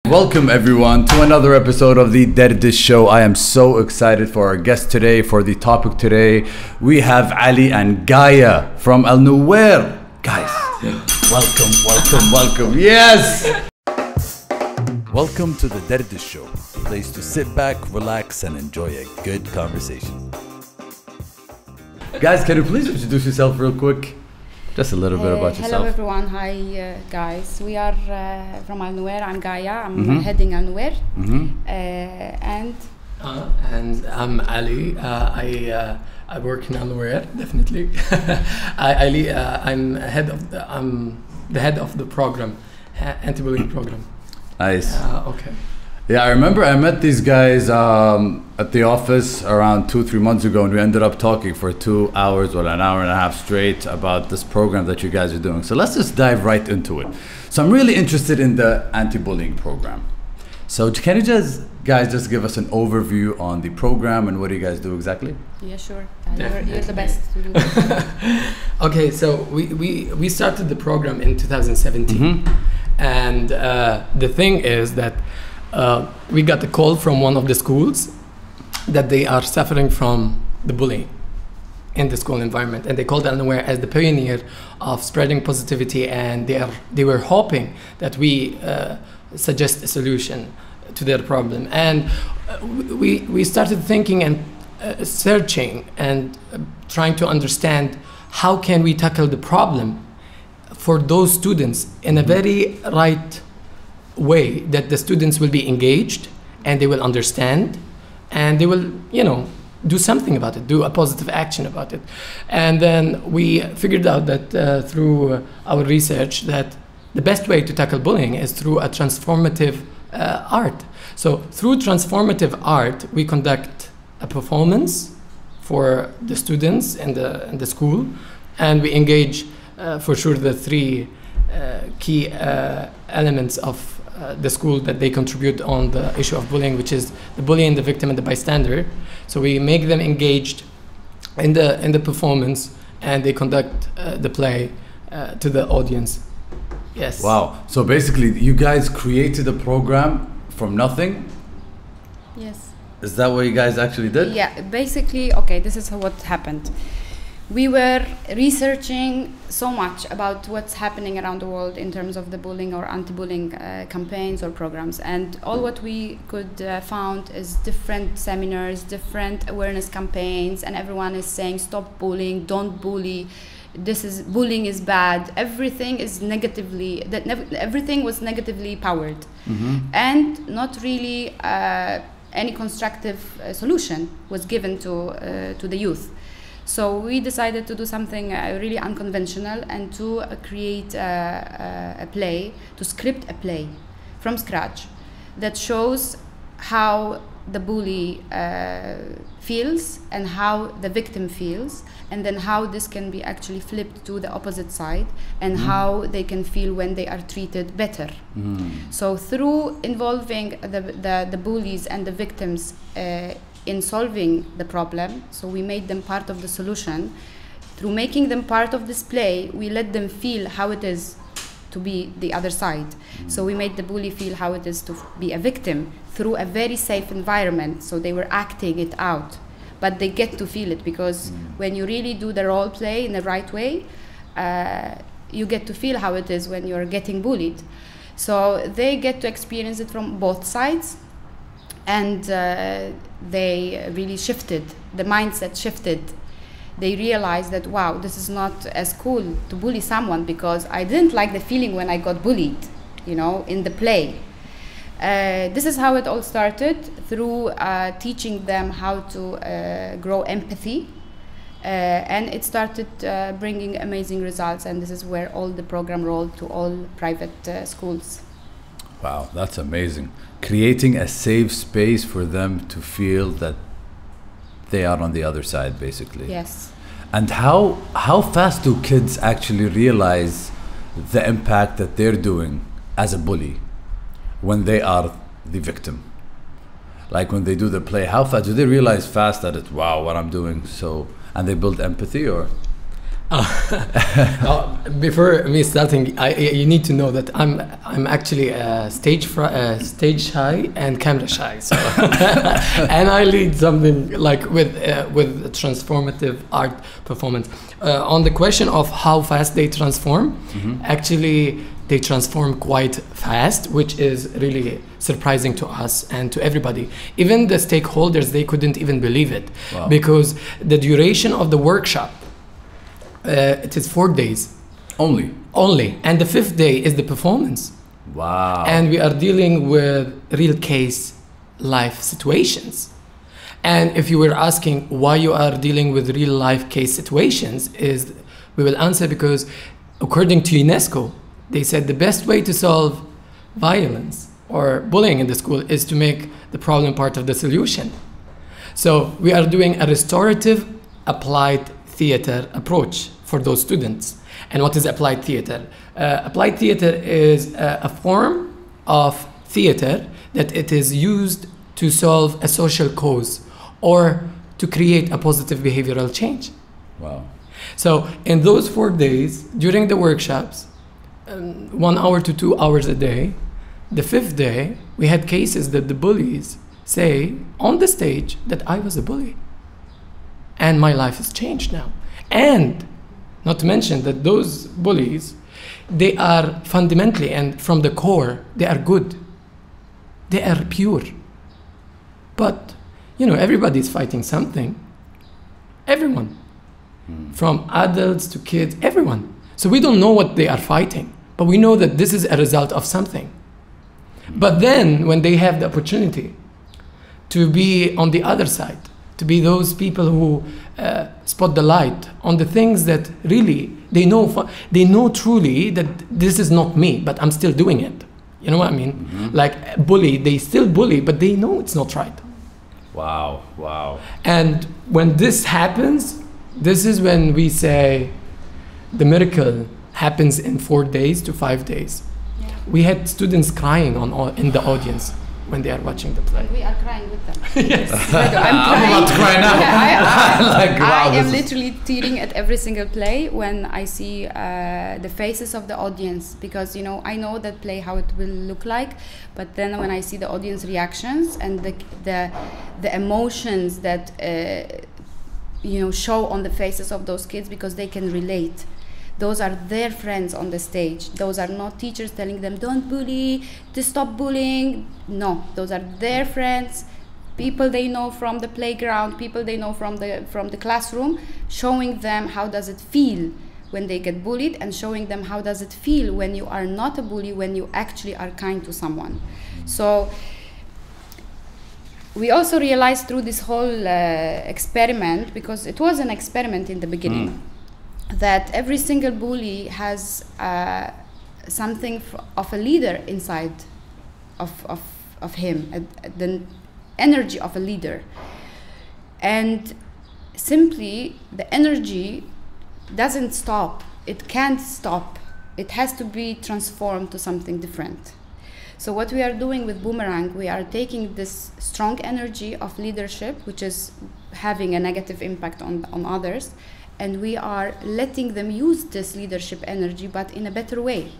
Welcome everyone to another episode of the Dardish show. I am so excited for our guest today, for the topic today. We have Ali and Gaia from Alnowair. Guys, welcome. Yes! Welcome to the Dardish show, a place to sit back, relax, and enjoy a good conversation. Guys, can you please introduce yourself real quick? Just a little bit about yourself. Hello everyone, hi guys. We are from Alnowair. I'm Gaia, I'm heading Alnowair. And I'm Ali. I work in Alnowair, definitely. I'm the head of the program, anti-bullying program. Nice. Okay. Yeah, I remember I met these guys at the office around 2-3 months ago, and we ended up talking for 2 hours or an hour and a half straight about this program that you guys are doing. So let's just dive right into it. So I'm really interested in the anti-bullying program. So can you guys just give us an overview on the program and what do you guys do exactly? yeah, sure. You're the best to do that. Okay, so we started the program in 2017, and the thing is that we got a call from one of the schools that they are suffering from the bullying in the school environment, and they called Alnowair as the pioneer of spreading positivity, and they were hoping that we suggest a solution to their problem. And we started thinking and searching and trying to understand how can we tackle the problem for those students in a very right way, that the students will be engaged and they will understand and they will, do something about it, do a positive action about it. And then we figured out that through our research that the best way to tackle bullying is through a transformative art. So through transformative art, we conduct a performance for the students in the school, and we engage for sure the three key elements of the school that they contribute on the issue of bullying, which is the bully and the victim and the bystander. So we make them engaged in the performance, and they conduct the play to the audience. Yes. Wow. So basically, you guys created a program from nothing? Yes. Is that what you guys actually did? Yeah, basically, okay, this is what happened. We were researching so much about what's happening around the world in terms of the bullying or anti-bullying campaigns or programs, and all what we could found is different seminars, different awareness campaigns, and everyone is saying stop bullying, don't bully, bullying is bad, everything is everything was negatively powered, and not really any constructive solution was given to the youth. So we decided to do something really unconventional and to create a play, to script a play from scratch that shows how the bully feels and how the victim feels, and then how this can be actually flipped to the opposite side, and how they can feel when they are treated better. So through involving the bullies and the victims in solving the problem, so we made them part of the solution. Through making them part of this play, we let them feel how it is to be the other side. So we made the bully feel how it is to be a victim through a very safe environment, so they were acting it out, but they get to feel it, because when you really do the role play in the right way, you get to feel how it is when you're getting bullied. So they get to experience it from both sides, and they really shifted, the mindset shifted. They realized that, wow, this is not as cool to bully someone, because I didn't like the feeling when I got bullied, in the play. This is how it all started, through teaching them how to grow empathy, and it started bringing amazing results, and this is where all the program rolled to all private schools. Wow, that's amazing. Creating a safe space for them to feel that they are on the other side, basically. Yes. And how fast do kids actually realize the impact that they're doing as a bully when they are the victim? Like when they do the play, how fast do they realize fast that it's, wow, what I'm doing? So, and they build empathy, or? Before me starting, you need to know that I'm actually stage shy and camera shy. So and I lead something like with transformative art performance. On the question of how fast they transform, actually they transform quite fast, which is really surprising to us and to everybody. Even the stakeholders, they couldn't even believe it. Wow. Because the duration of the workshop, it is 4 days. Only. And the 5th day is the performance. Wow. And we are dealing with real case life situations. And if you were asking why you are dealing with real life case situations, is we will answer because according to UNESCO, they said the best way to solve violence or bullying in the school is to make the problem part of the solution. So we are doing a restorative applied theater approach for those students. And what is applied theater? Applied theater is a form of theater that it is used to solve a social cause or to create a positive behavioral change. Wow. So in those 4 days, during the workshops, 1 hour to 2 hours a day, the 5th day, we had cases that the bullies say on the stage that I was a bully and my life has changed now. And not to mention that those bullies, they are fundamentally and from the core, they are good. They are pure. But, you know, everybody's fighting something. Everyone. From adults to kids, everyone. So we don't know what they are fighting, but we know that this is a result of something. But then when they have the opportunity to be on the other side, to be those people who spot the light on the things that really they know truly that this is not me, but I'm still doing it. You know what I mean? Like bully, they still bully, but they know it's not right. Wow, wow. And when this happens, this is when we say the miracle happens in 4 days to 5 days. Yeah. We had students crying in the audience when they are watching the play. And we are crying with them. Yes. I'm about to cry now. Like, wow, I am this is- literally tearing at every single play when I see the faces of the audience, because you know I know that play how it will look like, but then when I see the audience reactions and the emotions that you know show on the faces of those kids, because they can relate. Those are their friends on the stage. Those are not teachers telling them don't bully, to stop bullying. No, those are their friends, people they know from the playground, people they know from the classroom, showing them how does it feel when they get bullied, and showing them how does it feel when you are not a bully, when you actually are kind to someone. So we also realized through this whole experiment, because it was an experiment in the beginning, that every single bully has something of a leader inside of him, the energy of a leader. And simply the energy doesn't stop. It can't stop. It has to be transformed to something different. So what we are doing with Boomerang, we are taking this strong energy of leadership, which is having a negative impact on others, and we are letting them use this leadership energy, but in a better way.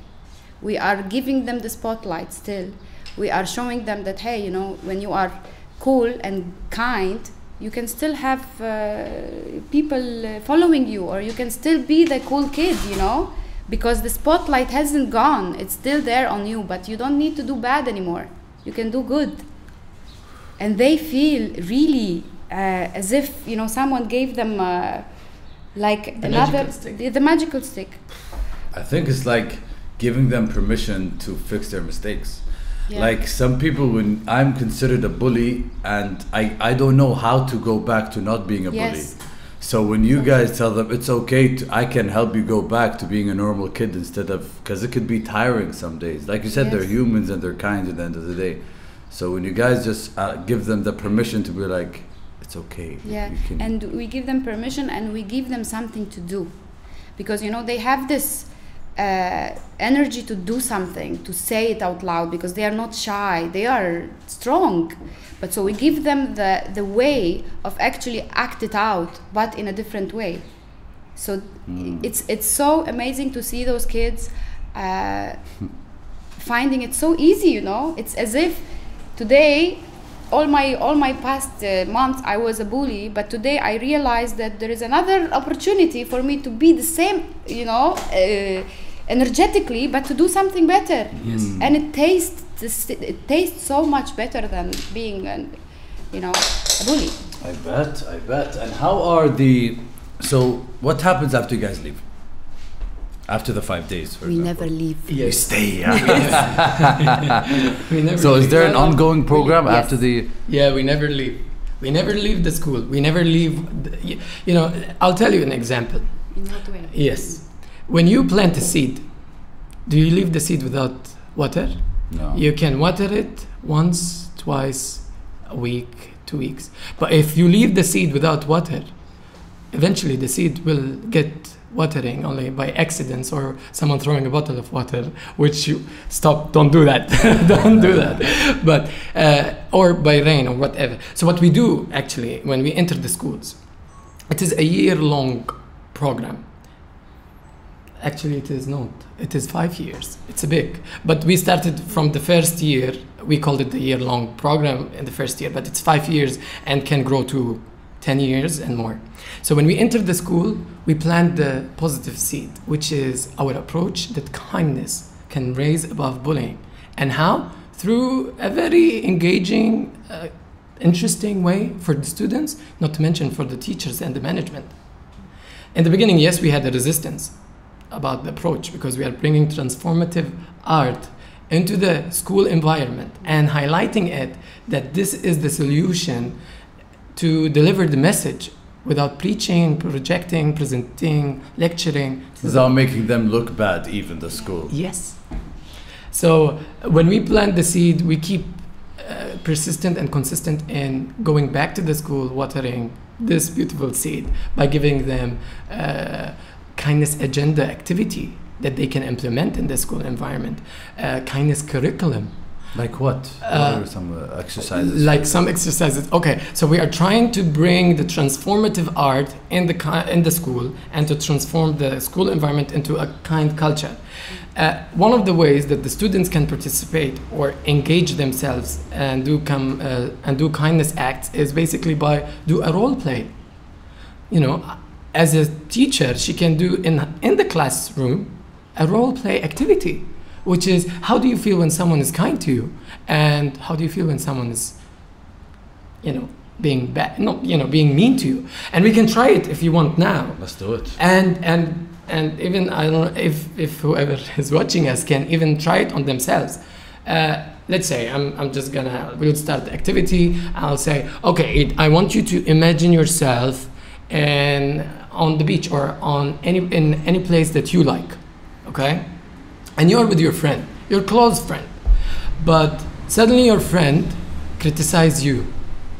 We are giving them the spotlight still. We are showing them that, hey, you know, when you are cool and kind, you can still have people following you, or you can still be the cool kid, you know, because the spotlight hasn't gone. It's still there on you, but you don't need to do bad anymore. You can do good. And they feel really as if, you know, someone gave them like the magical stick. I think it's like giving them permission to fix their mistakes. Yeah. Like some people, when I'm considered a bully and I don't know how to go back to not being a bully. So when you guys tell them it's okay, I can help you go back to being a normal kid instead of, because it could be tiring some days. Like you said, they're humans and they're kind at the end of the day. So when you guys just give them the permission to be like, it's okay. Yeah, and we give them permission and we give them something to do. Because, you know, they have this energy to do something, to say it out loud, because they are not shy, they are strong. But so we give them the way of actually act it out, but in a different way. So it's so amazing to see those kids finding it so easy, you know. It's as if today, all my past months I was a bully, but today I realized that there is another opportunity for me to be the same, you know, energetically, but to do something better. Yes. And it tastes so much better than being a bully. I bet. And how are so what happens after you guys leave? After the 5 days, for example? Never leave. Yes. We stay. We never So leave. is there an ongoing program after the... Yeah, we never leave. We never leave the school. We never leave... You know, I'll tell you an example. In what way? Yes. When you plant a seed, do you leave the seed without water? No. You can water it once, twice, a week, 2 weeks. But if you leave the seed without water, eventually the seed will get watering only by accidents or someone throwing a bottle of water, which you stop, don't do that. Don't do that. But or by rain or whatever. So what we do actually when we enter the schools, it is a year-long program. Actually, it is not. It is 5 years. It's a big. But we started from the first year. We called it the year-long program in the first year, but it's 5 years and can grow to 10 years and more. So when we enter the school, we plant the positive seed, which is our approach that kindness can raise above bullying. And how? Through a very engaging, interesting way for the students, not to mention for the teachers and the management. In the beginning, yes, we had a resistance about the approach because we are bringing transformative art into the school environment and highlighting it that this is the solution to deliver the message without preaching, projecting, presenting, lecturing. Without making them look bad, even the school. Yes. So when we plant the seed, we keep persistent and consistent in going back to the school, watering this beautiful seed by giving them kindness agenda activity that they can implement in the school environment, kindness curriculum. Like what? What are some exercises? Like some exercises. Okay, so we are trying to bring the transformative art in the school and to transform the school environment into a kind culture. One of the ways that the students can participate or engage themselves and do kindness acts is basically by do a role play. You know, as a teacher, she can do in the classroom a role play activity, which is how do you feel when someone is kind to you, and how do you feel when someone is, being bad, being mean to you. And we can try it if you want now. Let's do it. And even I don't know if whoever is watching us can even try it on themselves. Let's say we'll start the activity. I'll say, okay, I want you to imagine yourself on the beach or in any place that you like, okay? And you're with your friend, your close friend, but suddenly your friend criticizes you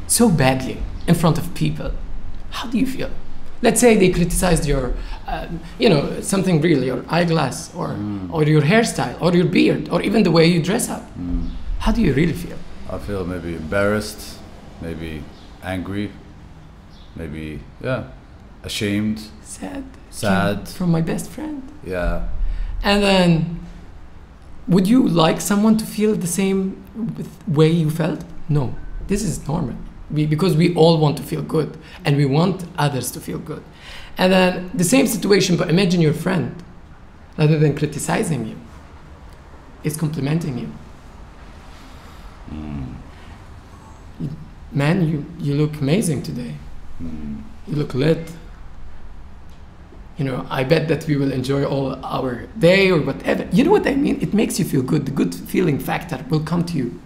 so badly in front of people. How do you feel? Let's say they criticized your, something real, your eyeglass or your hairstyle or your beard or even the way you dress up. How do you really feel? I feel maybe embarrassed, maybe angry, maybe, ashamed. Sad. From my best friend. Yeah. And then, would you like someone to feel the same way you felt? No, this is normal. Because we all want to feel good and we want others to feel good. And then the same situation, but imagine your friend, rather than criticizing you, is complimenting you. Man, you look amazing today. You look lit. I bet that we will enjoy all our day or whatever. You know what I mean? It makes you feel good. The good feeling factor will come to you.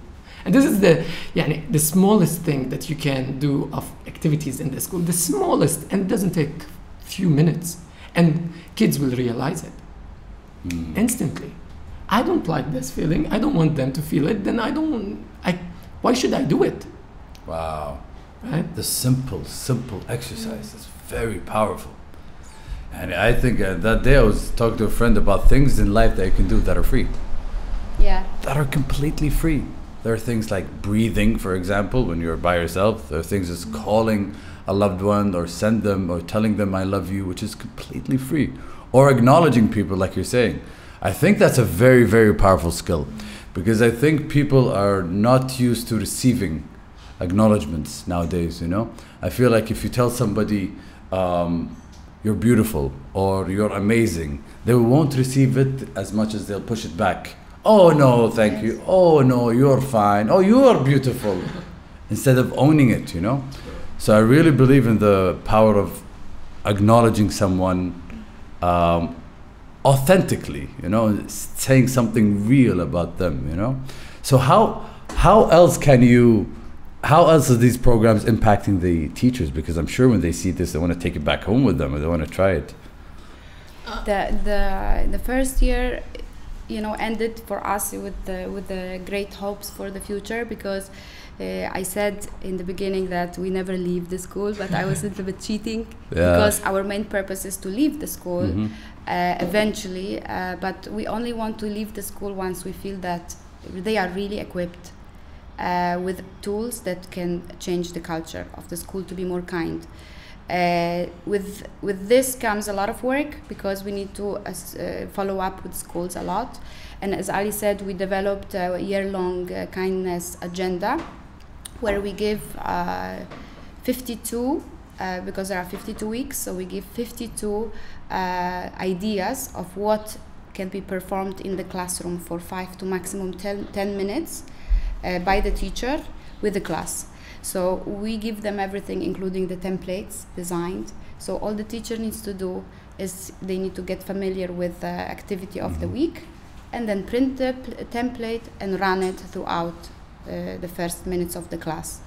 And this is the smallest thing that you can do of activities in the school. The smallest, and it doesn't take a few minutes. And kids will realize it instantly. I don't like this feeling. I don't want them to feel it. Then why should I do it? Wow. Right? The simple exercise is very powerful. And I think that day I was talking to a friend about things in life that you can do that are free. Yeah. That are completely free. There are things like breathing, for example, when you're by yourself. There are things as calling a loved one or send them or telling them I love you, which is completely free. Or acknowledging people like you're saying. I think that's a very, very powerful skill, because I think people are not used to receiving acknowledgements nowadays, you know? I feel like if you tell somebody you're beautiful or you're amazing, they won't receive it as much as they'll push it back. Oh no, thank you. Oh no, you're fine. Oh, you are beautiful. Instead of owning it, you know? So I really believe in the power of acknowledging someone authentically, you know, saying something real about them, you know? So how else are these programs impacting the teachers? Because I'm sure when they see this, they want to take it back home with them, or they want to try it. The first year, you know, ended for us with the great hopes for the future, because I said in the beginning that we never leave the school, but I was a little bit cheating, because our main purpose is to leave the school eventually, but we only want to leave the school once we feel that they are really equipped with tools that can change the culture of the school to be more kind. With this comes a lot of work, because we need to follow up with schools a lot. And as Ali said, we developed a year-long kindness agenda, where we give 52, because there are 52 weeks, so we give 52 ideas of what can be performed in the classroom for 5 to maximum 10 minutes by the teacher with the class. So we give them everything, including the templates designed. So all the teacher needs to do is they need to get familiar with the activity of the week, and then print the template and run it throughout the first minutes of the class.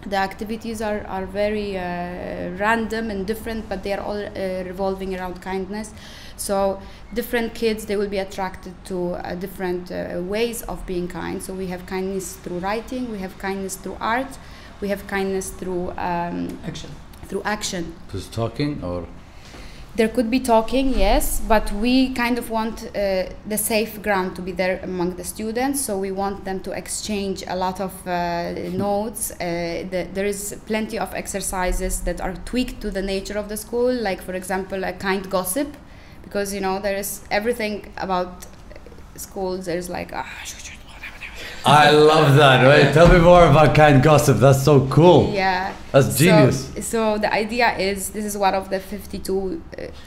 The activities are very random and different, but they are all revolving around kindness. So different kids, they will be attracted to different ways of being kind. So we have kindness through writing, we have kindness through art, we have kindness through action. Through action. Just talking, or? There could be talking, yes, but we kind of want the safe ground to be there among the students. So we want them to exchange a lot of notes. There is plenty of exercises that are tweaked to the nature of the school, like, for example, a kind gossip, because, you know, there is everything about schools. There's like, I love that, right? Tell me more about kind gossip. That's so cool. Yeah. That's genius. So the idea is, this is one of the 52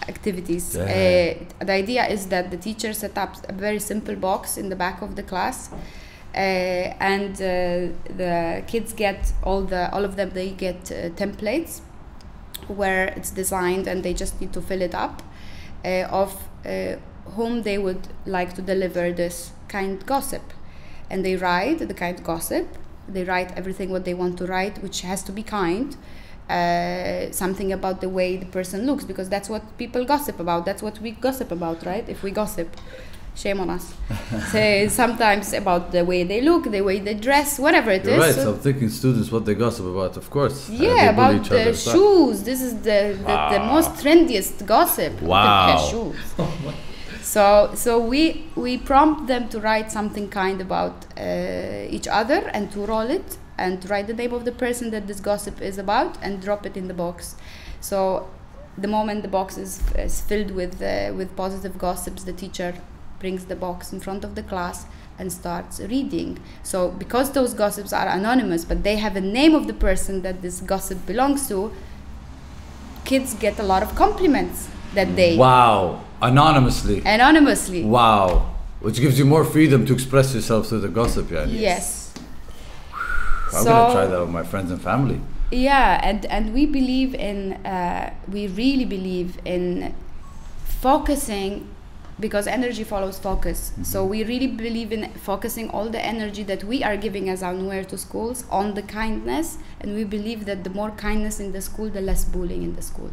activities. Yeah. The idea is that the teacher set up a very simple box in the back of the class, and the kids get all of them. They get templates where it's designed, and they just need to fill it up of whom they would like to deliver this kind gossip. And they write the kind gossip. They write everything what they want to write, which has to be kind. Something about the way the person looks, because that's what people gossip about. That's what we gossip about, right? If we gossip, shame on us. So sometimes about the way they look, the way they dress, whatever it is. Right. So I'm thinking students, what they gossip about, of course. Yeah, about the shoes. This is the most trendiest gossip. Wow. The shoes. So we prompt them to write something kind about each other, and to roll it, and to write the name of the person that this gossip is about, and drop it in the box. So the moment the box is filled with positive gossips, the teacher brings the box in front of the class and starts reading. So because those gossips are anonymous, but they have a name of the person that this gossip belongs to, kids get a lot of compliments that day. Wow. Anonymously. Wow. Which gives you more freedom to express yourself through the gossip, yeah. Yes. I'm gonna try that with my friends and family. Yeah, and we believe in, we really believe in focusing, because energy follows focus. So we really believe in focusing all the energy that we are giving as Alnowair to schools on the kindness, and we believe that the more kindness in the school, the less bullying in the school.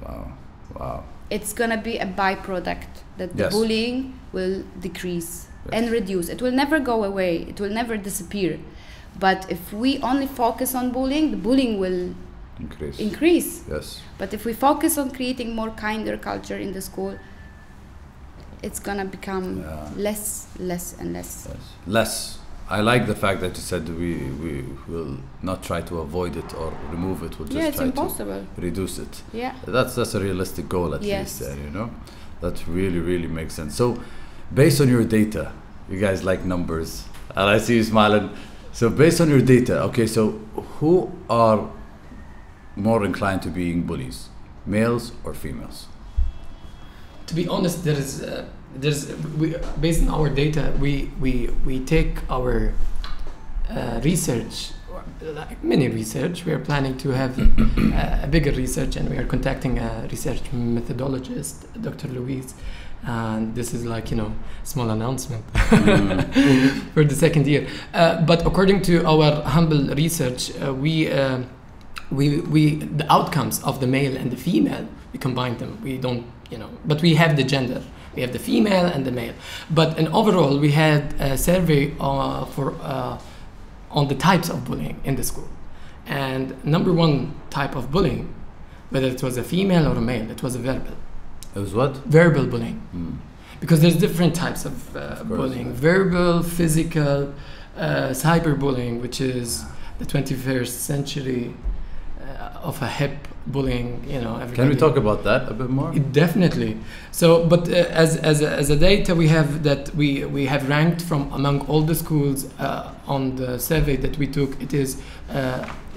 Wow. Wow. It's gonna be a byproduct that the bullying will decrease and reduce. It will never go away. It will never disappear. But if we only focus on bullying, the bullying will increase. Yes. But if we focus on creating more kinder culture in the school, it's gonna become less and less. Less. I like the fact that you said we will not try to avoid it or remove it. We'll just it's try impossible. to reduce it. Yeah. That's a realistic goal at Yes. least, you know. That really makes sense. So, based on your data, you guys like numbers, and I see you smiling. So, based on your data, okay, so who are more inclined to being bullies, males or females? To be honest, based on our data, we take our research, like mini research. We are planning to have a bigger research, and we are contacting a research methodologist, Dr. Louise. And this is like, small announcement for the second year. But according to our humble research, the outcomes of the male and the female, we combine them. We don't, but we have the gender. We have the female and the male. But in overall, we had a survey on the types of bullying in the school. And number one type of bullying, whether it was a female or a male, it was a verbal. It was what? Verbal bullying. Because there's different types of bullying. Yeah. Verbal, physical, cyberbullying, which is the 21st century of a hip bullying, Can we talk about that a bit more? Definitely. So, but as a data we have that we have ranked from among all the schools on the survey that we took, it is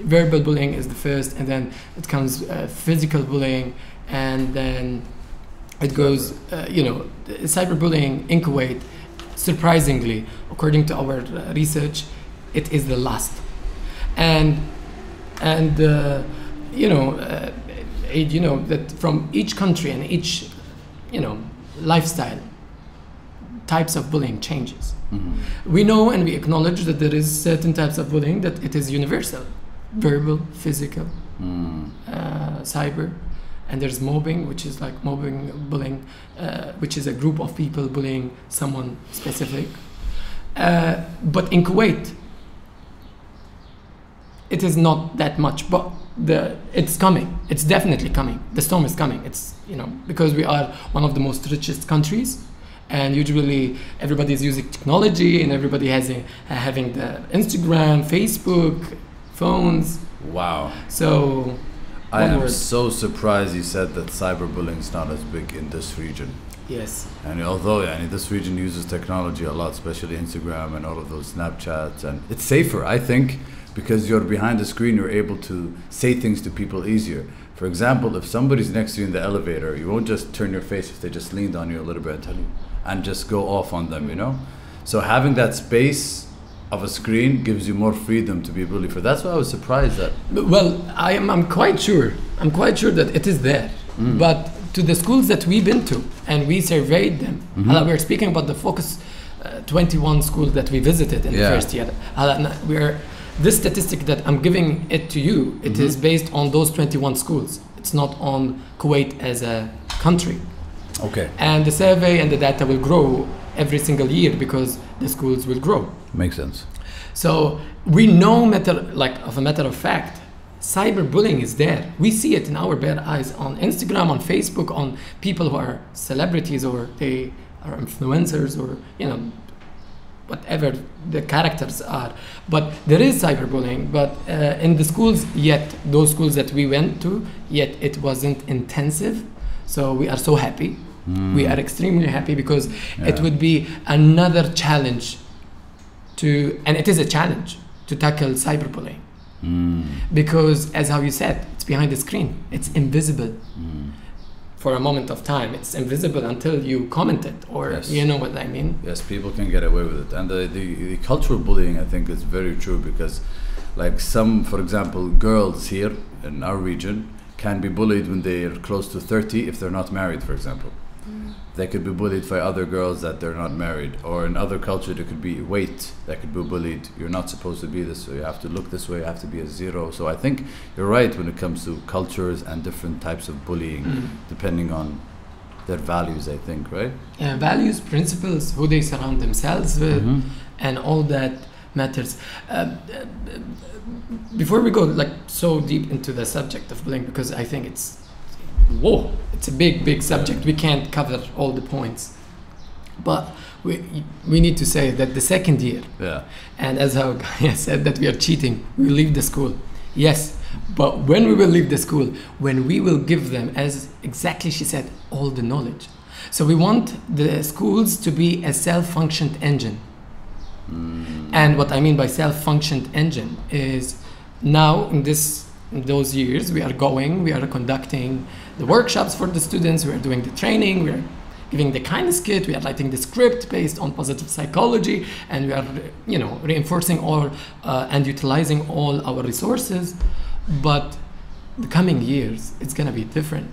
verbal bullying is the first, and then it comes physical bullying, and then it goes, cyberbullying in Kuwait, surprisingly, according to our research, it is the last. And that from each country and each, lifestyle, types of bullying changes. We know and we acknowledge that there is certain types of bullying that it is universal, verbal, physical, cyber. And there's mobbing, which is like bullying, which is a group of people bullying someone specific. But in Kuwait, it is not that much, but it's coming. It's definitely coming. The storm is coming. It's, because we are one of the most richest countries, and usually everybody is using technology, and everybody having the Instagram, Facebook, phones. Wow. So I am so surprised you said that cyberbullying is not as big in this region. Yes. And although this region uses technology a lot, especially Instagram and all of those Snapchats, and it's safer, I think, because you're behind the screen, you're able to say things to people easier. For example, if somebody's next to you in the elevator, you won't just turn your face if they just leaned on you a little bit and tell you, and just go off on them, So having that space of a screen gives you more freedom to be bullied for. That's why I was surprised that. Well, I'm quite sure that it is there. But to the schools that we've been to and we surveyed them, we're speaking about the focus 21 schools that we visited in the first year. This statistic that I'm giving it to you, it is based on those 21 schools. It's not on Kuwait as a country. Okay. And the survey and the data will grow every single year because the schools will grow. Makes sense. So we know, a matter of fact, cyberbullying is there. We see it in our bare eyes on Instagram, on Facebook, on people who are celebrities or they are influencers or whatever the characters are. But there is cyberbullying. But in the schools, those schools that we went to, it wasn't intensive. So we are so happy. We are extremely happy because it would be another challenge and it is a challenge to tackle cyberbullying. Because as how you said, it's behind the screen. It's invisible. For a moment of time, it's invisible until you comment it, or you know what I mean. Yes, people can get away with it, and the cultural bullying, I think, is very true because, like for example, girls here in our region can be bullied when they are close to 30 if they're not married, for example. They could be bullied by other girls that they're not married, or in other culture there could be weight that could be bullied. You're not supposed to be this way, you have to look this way, you have to be a zero. So I think you're right when it comes to cultures and different types of bullying, depending on their values, I think, right? Yeah, values, principles, who they surround themselves with, and all that matters. Before we go so deep into the subject of bullying, because I think it's a big subject. We can't cover all the points. But we need to say that the second year, and as how Gaia said that we are cheating, we leave the school. Yes, but when we will leave the school, when we will give them, as exactly she said, all the knowledge. So we want the schools to be a self-functioned engine. And what I mean by self-functioned engine is now in those years we are conducting the workshops for the students, we are doing the training, we are giving the kindness kit, we are writing the script based on positive psychology, and we are reinforcing all and utilizing all our resources. But the coming years, it's gonna be different.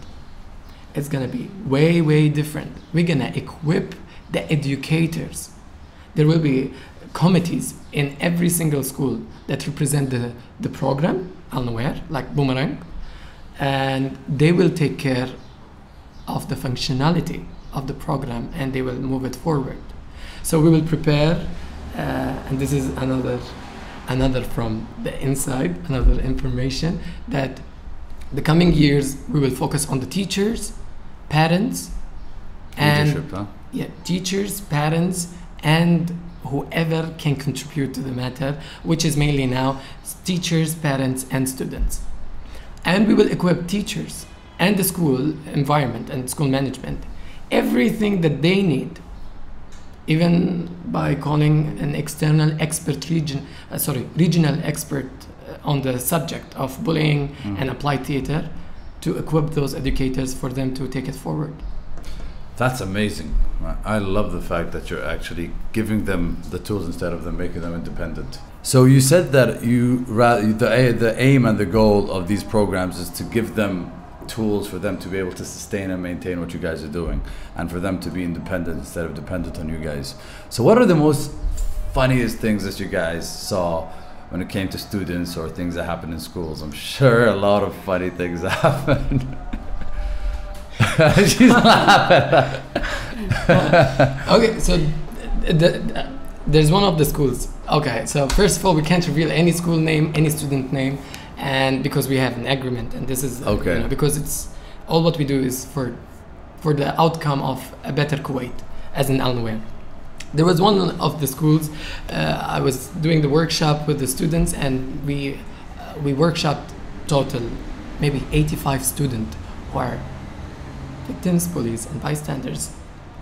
It's gonna be way different. We're gonna equip the educators. There will be committees in every single school that represent the program, Alnowair, like Boomerang, and they will take care of the functionality of the program and they will move it forward. So we will prepare, and this is another from the inside, another information, that the coming years we will focus on the teachers, parents, and teachers, parents, and whoever can contribute to the matter, which is mainly now teachers, parents, and students. And we will equip teachers and the school environment and school management, everything that they need, even by calling an external expert regional expert on the subject of bullying and applied theater, to equip those educators for them to take it forward. That's amazing. I love the fact that you're actually giving them the tools instead of them making them independent. So you said that the aim and the goal of these programs is to give them tools for them to be able to sustain and maintain what you guys are doing, and for them to be independent instead of dependent on you guys. So what are the most funniest things that you guys saw when it came to students or things that happen in schools? I'm sure a lot of funny things happened. She's laughing. Okay, so there's one of the schools. Okay, so first of all, we can't reveal any school name, any student name, and because we have an agreement, and this is okay. Because it's all what we do is for the outcome of a better Kuwait, as in Alnowair. There was one of the schools. I was doing the workshop with the students, and we workshopped total maybe 85 students who are victims, bullies, and bystanders,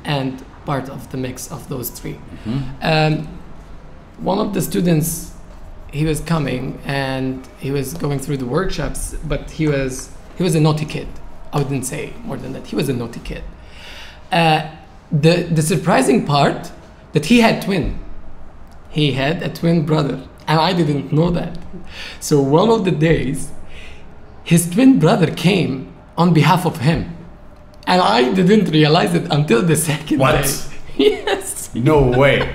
and part of the mix of those three. One of the students, he was coming and he was going through the workshops, but he was a naughty kid. I wouldn't say more than that. He was a naughty kid. The surprising part, that he had a twin brother, and I didn't know that. So one of the days, his twin brother came on behalf of him, and I didn't realize it until the second day. Yes. No way.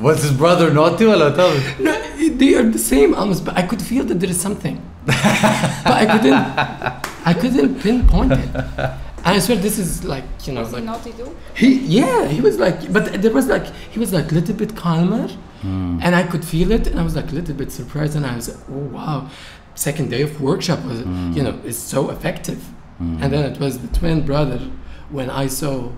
Was his brother naughty? No, they are the same almost, but I could feel that there is something. But I couldn't pinpoint it. And I swear this is like, Was he naughty too? He was like, but there was like, he was like a little bit calmer, and I could feel it, and I was like a little bit surprised, and I was like, oh wow, second day of workshop was, is so effective. And then it was the twin brother when I saw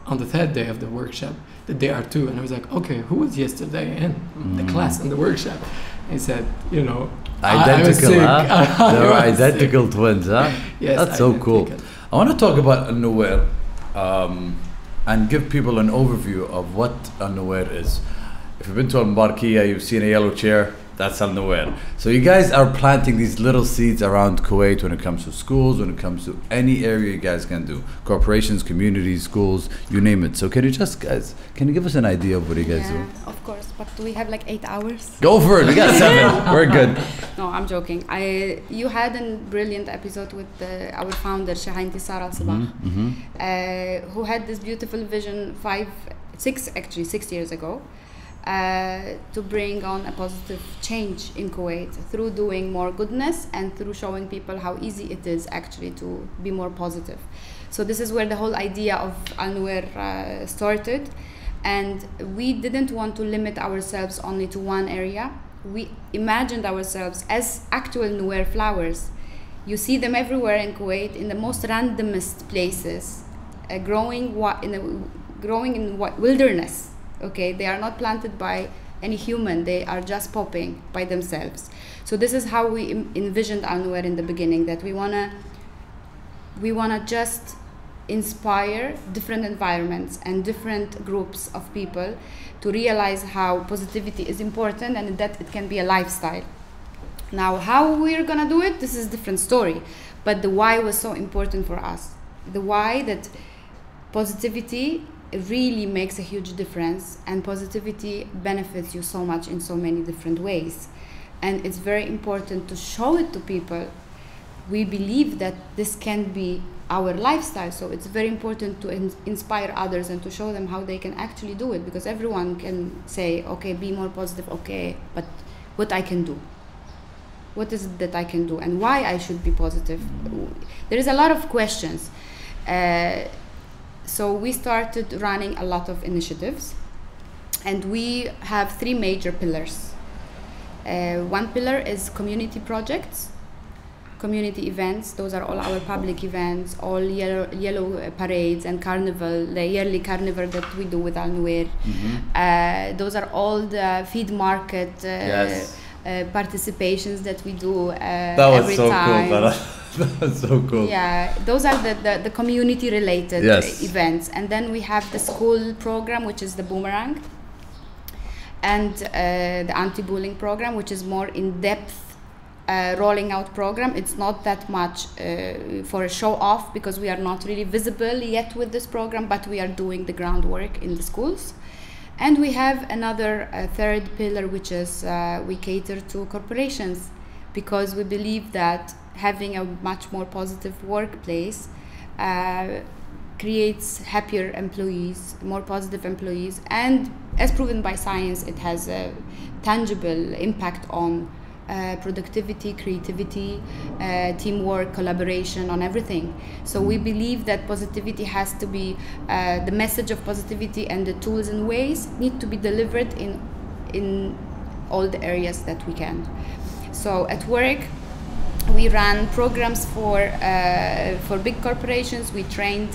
on the third day of the workshop that they are two, and I was like, okay, who was yesterday in the class in the workshop? He said, identical, huh? They were identical twins, huh? Yes, that's so cool. I want to talk about Alnowair and give people an overview of what Alnowair is. If you've been to Al-Mubarakiyya, you've seen a yellow chair, that's Alnowair. So you guys are planting these little seeds around Kuwait when it comes to schools, when it comes to any area you guys can do. Corporations, communities, schools, you name it. So can you give us an idea of what you guys do? Of course, but do we have like 8 hours? Go for it, we got 7, we're good. No, I'm joking. You had a brilliant episode with our founder, Shahin Tisar Al-Sabah, who had this beautiful vision 6 years ago. To bring on a positive change in Kuwait through doing more goodness and through showing people how easy it is actually to be more positive. So this is where the whole idea of Alnowair started, and we didn't want to limit ourselves only to one area. We imagined ourselves as actual Nuwair flowers. You see them everywhere in Kuwait in the most randomest places, growing growing in wilderness. Okay, they are not planted by any human. They are just popping by themselves. So this is how we envisioned Alnowair in the beginning, that we wanna just inspire different environments and different groups of people to realize how positivity is important and that it can be a lifestyle. Now, how we're gonna do it, this is a different story, but the why was so important for us. The why, that positivity really makes a huge difference, and positivity benefits you so much in so many different ways, and it's very important to show it to people. We believe that this can be our lifestyle, so it's very important to inspire others and to show them how they can actually do it, because everyone can say, okay, be more positive, okay, but what I can do, what is it that I can do, and why I should be positive? There is a lot of questions. So we started running a lot of initiatives, and we have 3 major pillars. One pillar is community projects, community events. Those are all our public events, all yellow parades and carnival, the yearly carnival that we do with Alnowair. Those are all the feed market participations that we do every time. Cool. That's so cool. Yeah, those are the community related events. And then we have the school program, which is the Boomerang, and the anti-bullying program, which is more in-depth rolling out program. It's not that much for a show off, because we are not really visible yet with this program, but we are doing the groundwork in the schools. And we have another third pillar, which is we cater to corporations, because we believe that having a much more positive workplace creates happier employees, more positive employees, and as proven by science, it has a tangible impact on productivity, creativity, teamwork, collaboration, on everything. So we believe that positivity has to be, the message of positivity and the tools and ways need to be delivered in all the areas that we can. So at work, we ran programs for big corporations. We trained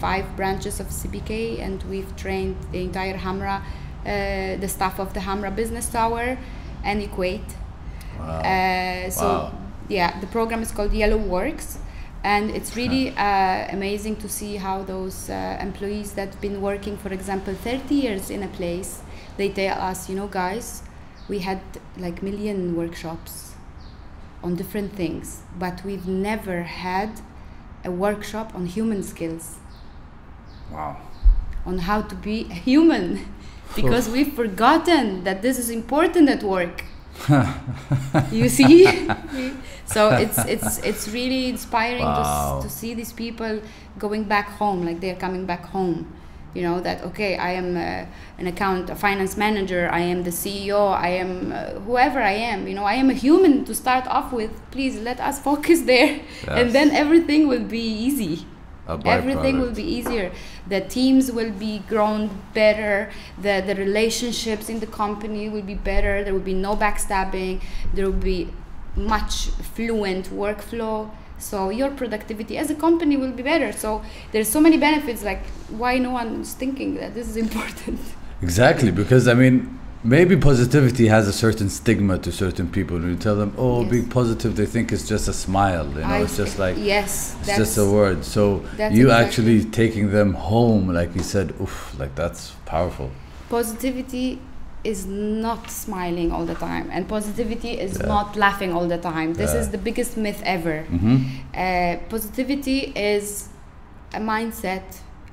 5 branches of CBK, and we've trained the entire Hamra, the staff of the Hamra Business Tower and Kuwait. Wow. Yeah, the program is called Yellow Works, and it's really amazing to see how those employees that've been working, for example, 30 years in a place, they tell us, you know, guys, we had like million workshops on different things, but we've never had a workshop on human skills. Wow. On how to be a human, because we've forgotten that this is important at work. You see? So it's really inspiring to see these people going back home, like they're coming back home. You know, that, okay, I am a finance manager, I am the CEO, I am whoever I am, you know, I am a human to start off with. Please let us focus there, and then everything will be easy. Everything will be easier. The teams will be grown better, the relationships in the company will be better, there will be no backstabbing, there will be much fluent workflow. So your productivity as a company will be better. So there's so many benefits, like why no one is thinking that this is important. Exactly, because I mean, maybe positivity has a certain stigma to certain people. When you tell them, oh, be positive, they think it's just a smile, you know, it's just like, it's just a word. So you actually taking them home, like you said, oof, like that's powerful. Positivity is not smiling all the time, and positivity is not laughing all the time. This is the biggest myth ever. Positivity is a mindset,